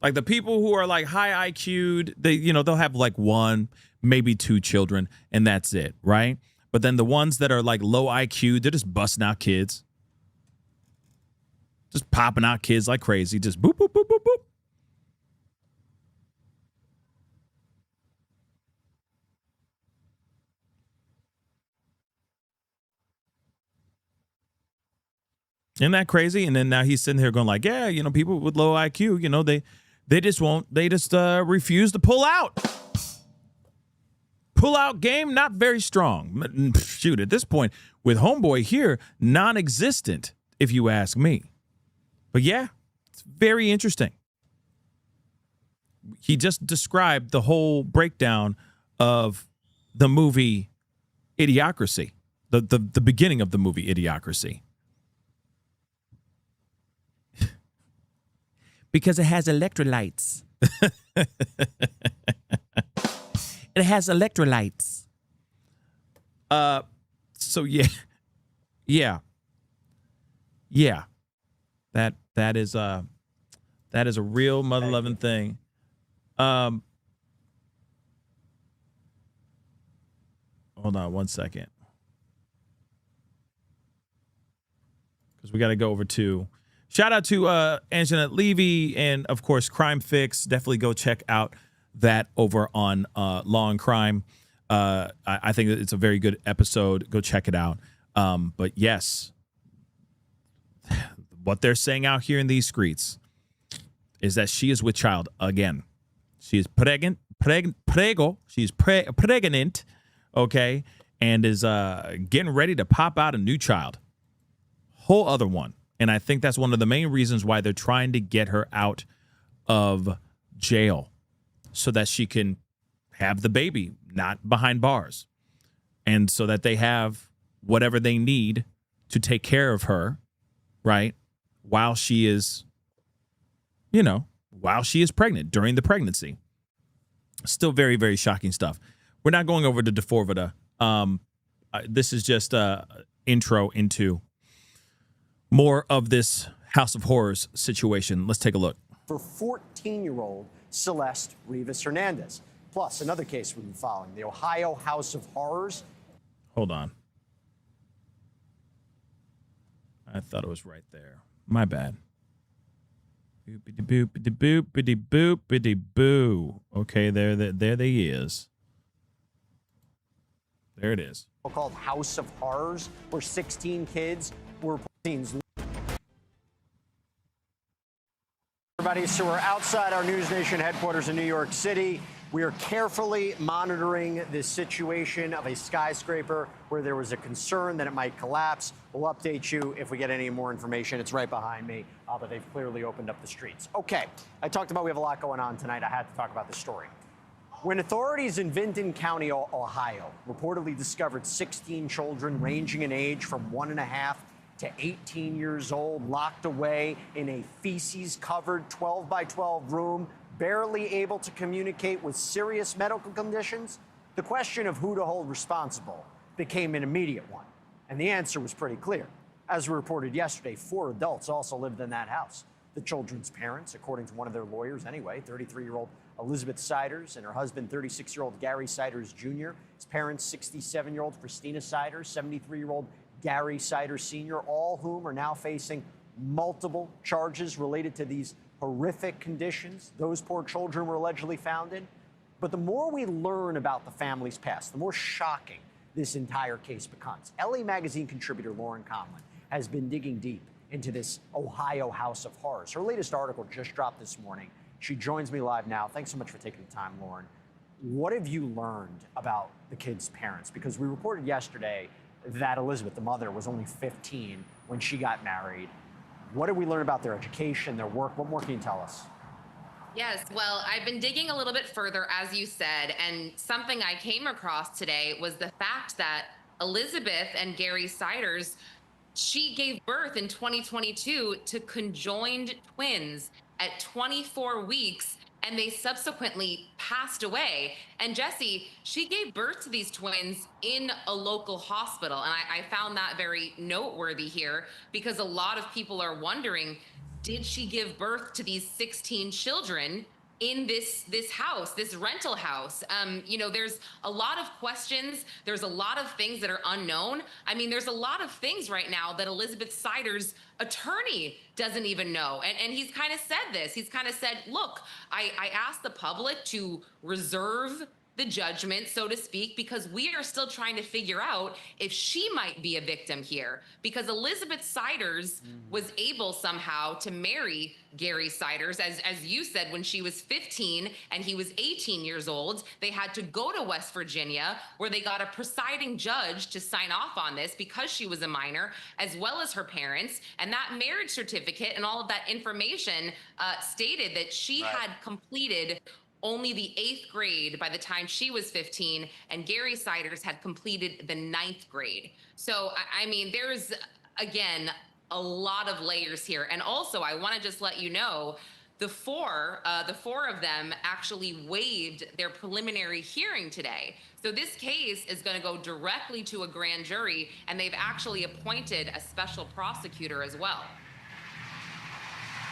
Like the people who are like high IQ'd, they'll have like one, maybe two children, and that's it, right? But then the ones that are like low IQ, they're just busting out kids. Just popping out kids like crazy. Just boop, boop, boop, boop, boop. Isn't that crazy? And then now he's sitting here going like, yeah, people with low IQ, they just refuse to pull out. Pull out game, not very strong. Shoot, at this point, with Homeboy here, non-existent, if you ask me. But yeah, it's very interesting. He just described the whole breakdown of the movie Idiocracy, the beginning of the movie Idiocracy. Because it has electrolytes. It has electrolytes. So yeah. That is a real mother loving thing. Hold on one second. Because we got to go over to shout out to Anjanette Levy and, of course, Crime Fix. Definitely go check out that over on Law and Crime. I think that it's a very good episode. Go check it out. But yes, what they're saying out here in these streets is that she is with child again. She is pregnant, she's pregnant, okay, and is getting ready to pop out a new child. Whole other one. And I think that's one of the main reasons why they're trying to get her out of jail so that she can have the baby, not behind bars. And so that they have whatever they need to take care of her, right? While she is, pregnant, during the pregnancy. Still very, very shocking stuff. We're not going over to DeForvita. This is just an intro into more of this House of Horrors situation. Let's take a look.
For 14-year-old Celeste Rivas Hernandez. Plus, another case we've been following, the Ohio House of Horrors.
Hold on. I thought it was right there. My bad. Boopity boopity boopity boopity boo. Okay, there they is. There it is.
Called House of Horrors, where 16 kids were scenes. Everybody, so we're outside our News Nation headquarters in New York City. We are carefully monitoring this situation of a skyscraper where there was a concern that it might collapse. We'll update you if we get any more information. It's right behind me, but they've clearly opened up the streets. Okay, I talked about we have a lot going on tonight. I had to talk about this story. When authorities in Vinton County, Ohio, reportedly discovered 16 children ranging in age from 1.5 to 18 years old, locked away in a feces-covered 12 by 12 room, barely able to communicate with serious medical conditions, the question of who to hold responsible became an immediate one. And the answer was pretty clear. As we reported yesterday, 4 adults also lived in that house. The children's parents, according to one of their lawyers anyway, 33-year-old Elizabeth Siders and her husband, 36-year-old Gary Siders Jr., his parents, 67-year-old Christina Siders, 73-year-old Gary Siders Sr., all whom are now facing multiple charges related to these horrific conditions those poor children were allegedly found in. But the more we learn about the family's past, the more shocking this entire case becomes. LA Magazine contributor Lauren Conlon has been digging deep into this Ohio House of Horrors. Her latest article just dropped this morning, She joins me live now. Thanks so much for taking the time, Lauren. What have you learned about the kids' parents? Because we reported yesterday that Elizabeth, the mother, was only 15 when she got married. What did we learn about their education, their work? What more can you tell us?
Yes, well, I've been digging a little bit further, as you said, and something I came across today was the fact that Elizabeth and Gary Siders, she gave birth in 2022 to conjoined twins at 24 weeks, and they subsequently passed away. And Jesse, she gave birth to these twins in a local hospital. And I found that very noteworthy here because a lot of people are wondering, did she give birth to these 16 children in this house, this rental house? There's a lot of questions. There's a lot of things that are unknown. I mean, there's a lot of things right now that Elizabeth Siders' attorney doesn't even know. And he's kind of said this. He's kind of said, look, I asked the public to reserve the judgment, so to speak, because we are still trying to figure out if she might be a victim here. Because Elizabeth Siders was able somehow to marry Gary Siders, as you said, when she was 15 and he was 18 years old. They had to go to West Virginia, where they got a presiding judge to sign off on this because she was a minor, as well as her parents. And that marriage certificate and all of that information stated that she had completed only the 8th grade by the time she was 15, and Gary Siders had completed the 9th grade. So, I mean, there's, again, a lot of layers here. And also, I want to just let you know, the four of them actually waived their preliminary hearing today. So this case is going to go directly to a grand jury, and they've actually appointed a special prosecutor as well.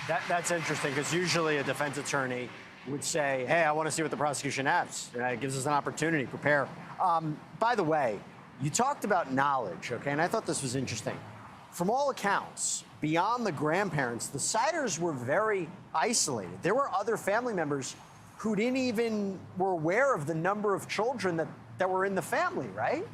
That's interesting, because usually a defense attorney would say, hey, I want to see what the prosecution has. It gives us an opportunity to prepare. By the way, you talked about knowledge, okay? And I thought this was interesting. From all accounts, beyond the grandparents, the Siders were very isolated. There were other family members who were aware of the number of children that were in the family, right?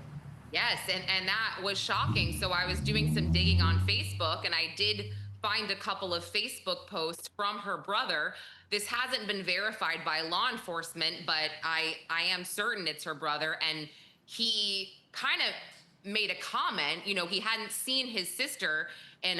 Yes, and that was shocking. So I was doing some digging on Facebook, and I did find a couple of Facebook posts from her brother. This hasn't been verified by law enforcement, but I am certain it's her brother. And he kind of made a comment. He hadn't seen his sister in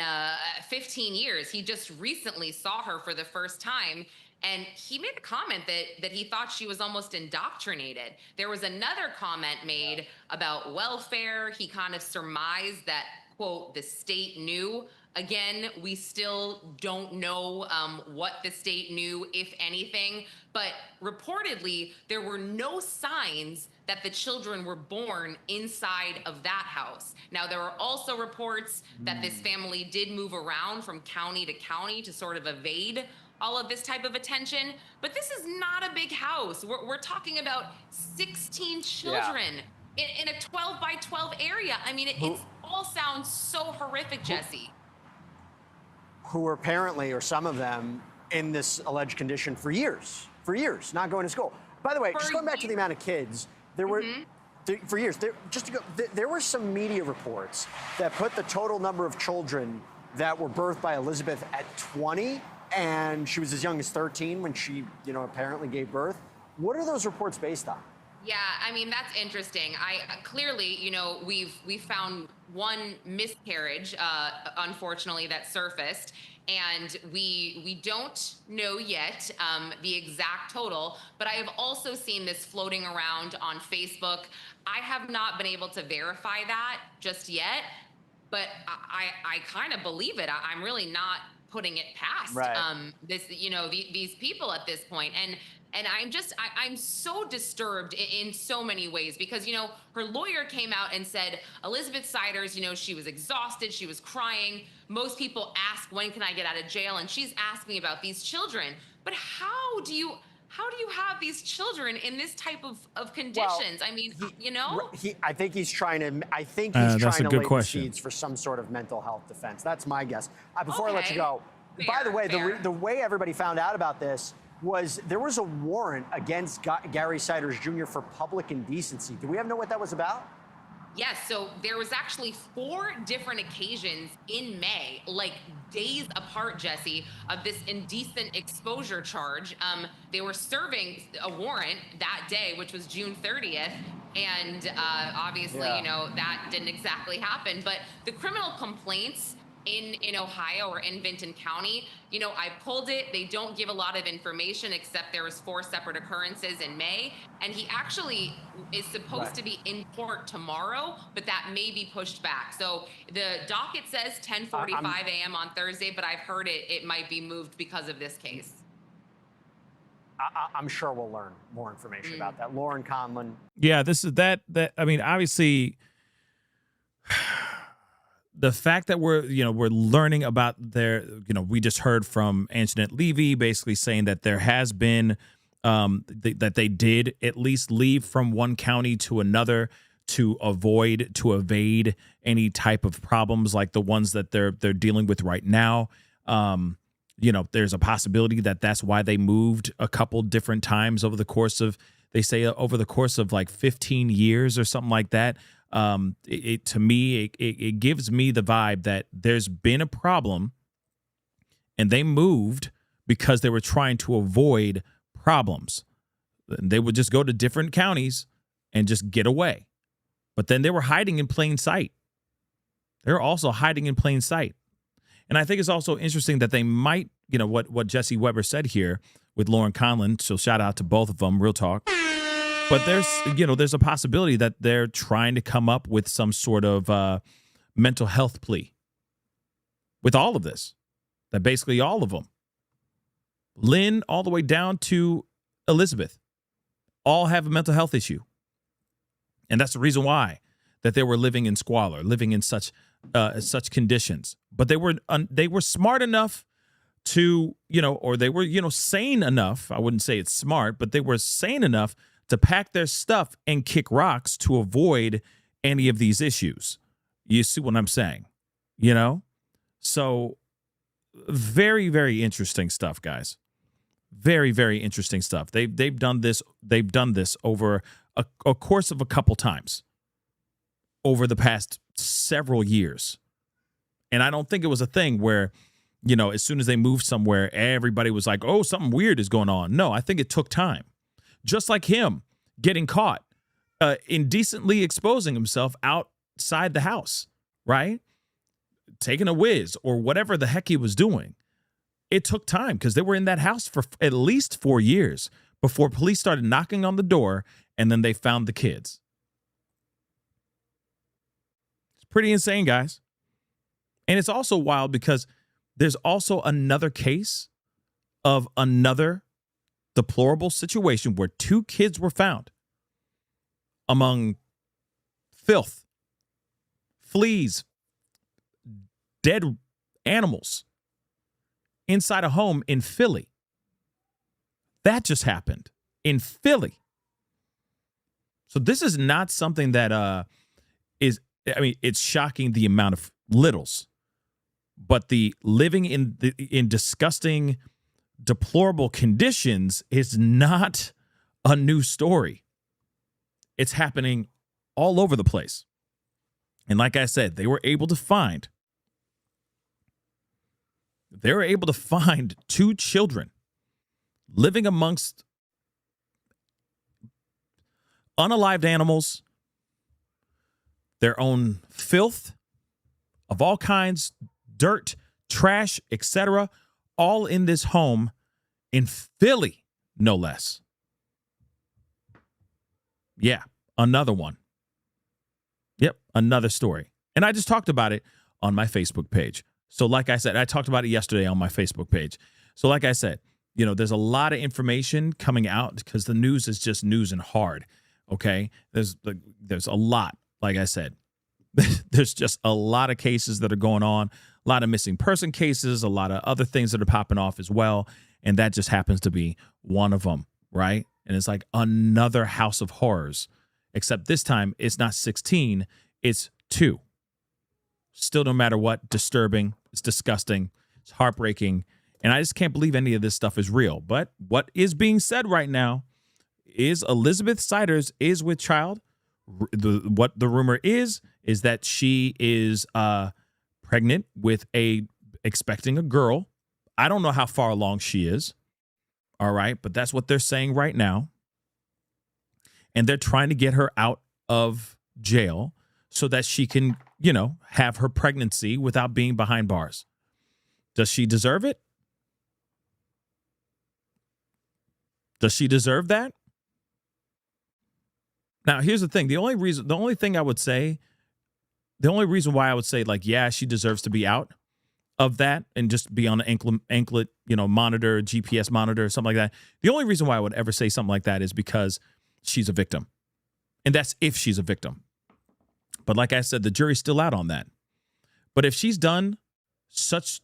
15 years. He just recently saw her for the first time. And he made a comment that he thought she was almost indoctrinated. There was another comment made about welfare. He kind of surmised that, quote, the state knew. Again, we still don't know what the state knew, if anything, but reportedly, there were no signs that the children were born inside of that house. Now, there are also reports that this family did move around from county to county to sort of evade all of this type of attention, but this is not a big house. We're talking about 16 children in a 12 by 12 area. I mean, it all sounds so horrific, Jesse.
Who were apparently, or some of them, in this alleged condition for years, not going to school. By the way, just going back to the amount of kids, there were, for years, there were some media reports that put the total number of children that were birthed by Elizabeth at 20, and she was as young as 13 when she, apparently gave birth. What are those reports based on?
Yeah, I mean, that's interesting. Clearly, we've found one miscarriage, unfortunately, that surfaced, and we don't know yet the exact total, but I have also seen this floating around on Facebook. I have not been able to verify that just yet, but I kind of believe it. I'm really not putting it past these people at this point. And I'm so disturbed in so many ways because, her lawyer came out and said, Elizabeth Siders, she was exhausted. She was crying. Most people ask, when can I get out of jail? And she's asking about these children. But how do you have these children in this type of conditions?
Well,
I mean,
I think he's trying to lay the seeds for some sort of mental health defense. That's my guess. Before I let you go, by the way, the way everybody found out about this was there was a warrant against Gary Siders Jr. for public indecency. Do we know what that was about?
Yes, so there was actually 4 different occasions in May, like days apart, Jesse, of this indecent exposure charge. They were serving a warrant that day, which was June 30th. And obviously,
Yeah.
you know, that didn't exactly happen. But the criminal complaints in Ohio or in Vinton County, you know, I pulled it. They don't give a lot of information except there was 4 separate occurrences in May. And he actually is supposed to be in court tomorrow, but that may be pushed back. So the docket says 10:45 a.m. on Thursday, but I've heard it might be moved because of this case.
I'm sure we'll learn more information about that. Lauren Conlon.
Yeah, this is that. I mean, obviously, the fact that we're learning about we just heard from Anjanette Levy basically saying that there has been that they did at least leave from one county to another to evade any type of problems like the ones that they're dealing with right now. There's a possibility that that's why they moved a couple different times over the course of, they say over the course of like 15 years or something like that. To me, it gives me the vibe that there's been a problem and they moved because they were trying to avoid problems. They would just go to different counties and just get away. But then they were hiding in plain sight. They're also hiding in plain sight. And I think it's also interesting that they might, what Jesse Weber said here with Lauren Conlon. So shout out to both of them, real talk. But there's a possibility that they're trying to come up with some sort of mental health plea with all of this. That basically all of them, Lynn all the way down to Elizabeth, all have a mental health issue. And that's the reason why that they were living in squalor, living in such conditions. But they were smart enough to, or they were, sane enough. I wouldn't say it's smart, but they were sane enough to pack their stuff and kick rocks to avoid any of these issues. You see what I'm saying? So very, very interesting stuff, guys. Very, very interesting stuff. They've done this. They've done this over a course of a couple times over the past several years. And I don't think it was a thing where, as soon as they moved somewhere, everybody was like, oh, something weird is going on. No, I think it took time. Just like him getting caught indecently exposing himself outside the house, right? Taking a whiz or whatever the heck he was doing. It took time because they were in that house for at least 4 years before police started knocking on the door and then they found the kids. It's pretty insane, guys. And it's also wild because there's also another case of another deplorable situation where 2 kids were found among filth, fleas, dead animals inside a home in Philly. That just happened in Philly. So this is not something that it's shocking the amount of littles, but the living in disgusting, deplorable conditions is not a new story. It's happening all over the place. And like I said, they were able to find 2 children living amongst unalived animals, their own filth of all kinds, dirt, trash, etc., all in this home in Philly, no less. Yeah, another one. Yep, another story. And I just talked about it on my Facebook page. So like I said, I talked about it yesterday on my Facebook page. So like I said, there's a lot of information coming out because the news is just news and hard, okay? There's a lot, like I said. There's just a lot of cases that are going on, a lot of missing person cases, a lot of other things that are popping off as well. And that just happens to be one of them, right? And it's like another house of horrors, except this time it's not 16, it's 2. Still, no matter what, disturbing, it's disgusting, it's heartbreaking. And I just can't believe any of this stuff is real. But what is being said right now is Elizabeth Siders is with child, What the rumor is that she is pregnant with expecting a girl. I don't know how far along she is. All right, but that's what they're saying right now. And they're trying to get her out of jail so that she can, have her pregnancy without being behind bars. Does she deserve it? Does she deserve that? Now, here's the thing. The only reason why I would say, like, yeah, she deserves to be out of that and just be on an anklet, monitor, GPS monitor, something like that. The only reason why I would ever say something like that is because she's a victim. And that's if she's a victim. But like I said, the jury's still out on that. But if she's done such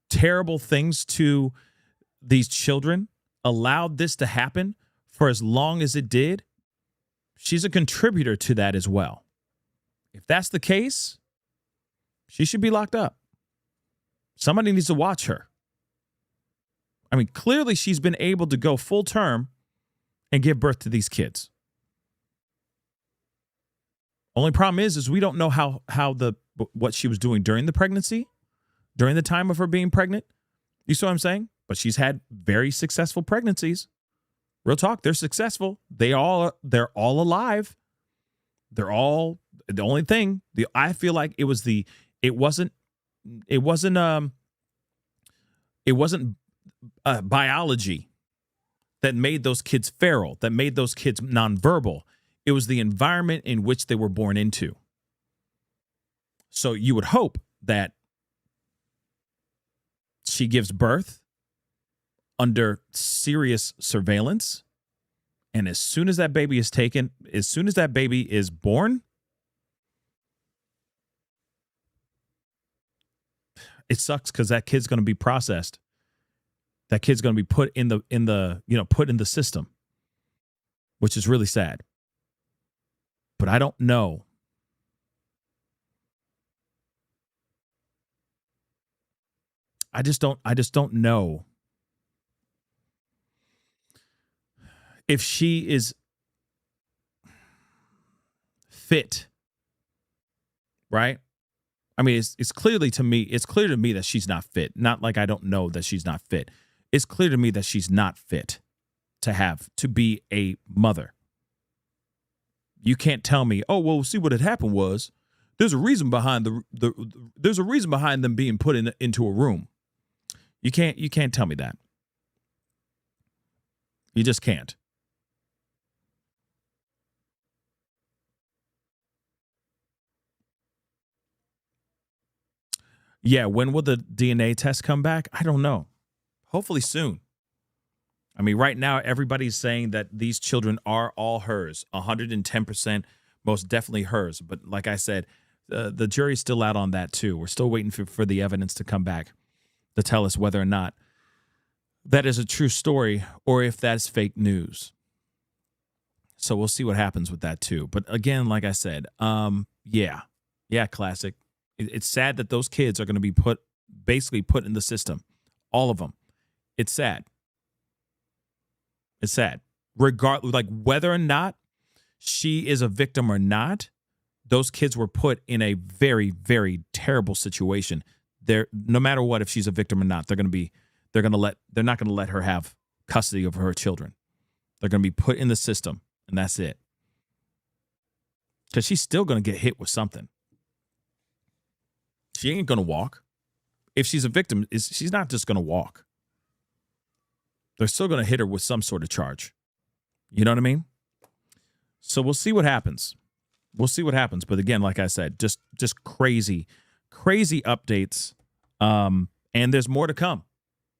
terrible things to these children, allowed this to happen for as long as it did, she's a contributor to that as well. If that's the case, she should be locked up. Somebody needs to watch her. I mean, clearly she's been able to go full term and give birth to these kids. Only problem is we don't know what she was doing during the pregnancy, during the time of her being pregnant. You see what I'm saying? But she's had very successful pregnancies. Real talk, they're successful. They're all alive. They're all the only thing. I feel like it wasn't biology that made those kids feral, that made those kids nonverbal. It was the environment in which they were born into. So you would hope that she gives birth under serious surveillance, and as soon as that baby is taken, as soon as that baby is born, it sucks because that kid's going to be processed. That kid's going to be put in the system, which is really sad. But I don't know. I just don't know if she is fit, right? I mean, it's clear to me that she's not fit. Not like I don't know that she's not fit. It's clear to me that she's not fit to be a mother. You can't tell me, oh, well, see what had happened was there's a reason behind there's a reason behind them being put into a room. You can't tell me that. You just can't. Yeah, when will the DNA test come back? I don't know. Hopefully soon. I mean, right now, everybody's saying that these children are all hers, 110%, most definitely hers. But like I said, the jury's still out on that, too. We're still waiting for the evidence to come back to tell us whether or not that is a true story or if that's fake news. So we'll see what happens with that, too. But again, like I said, yeah, classic. It's sad that those kids are going to be basically put in the system. All of them. It's sad. It's sad. Regardless, like whether or not she is a victim or not, those kids were put in a very, very terrible situation. No matter what, if she's a victim or not, they're not going to let her have custody of her children. They're going to be put in the system, and that's it. Because she's still going to get hit with something. She ain't going to walk. If she's a victim, she's not just going to walk. They're still going to hit her with some sort of charge. You know what I mean? So we'll see what happens. We'll see what happens. But again, like I said, just crazy updates. And there's more to come.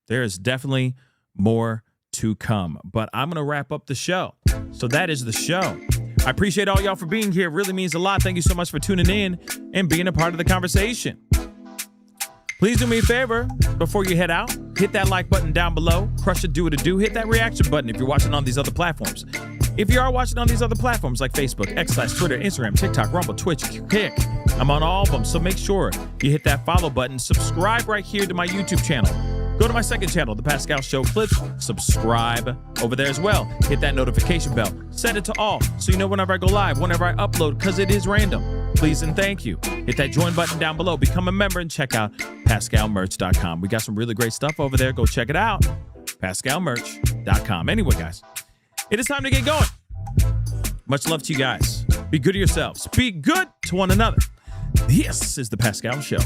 There is definitely more to come. But I'm going to wrap up the show. So that is the show. I appreciate all y'all for being here. It really means a lot. Thank you so much for tuning in and being a part of the conversation. Please do me a favor before you head out. Hit that like button down below. Crush it, do what it do. Hit that reaction button if you're watching on these other platforms. If you are watching on these other platforms like Facebook, X/, Twitter, Instagram, TikTok, Rumble, Twitch, Kick, I'm on all of them. So make sure you hit that follow button. Subscribe right here to my YouTube channel. Go to my second channel, The Pascal Show Clips. Subscribe over there as well. Hit that notification bell. Set it to all so you know whenever I go live, whenever I upload, because it is random. Please and thank you. Hit that join button down below. Become a member and check out PascalMerch.com. We got some really great stuff over there. Go check it out. PascalMerch.com. Anyway, guys, it is time to get going. Much love to you guys. Be good to yourselves. Be good to one another. This is The Pascal Show.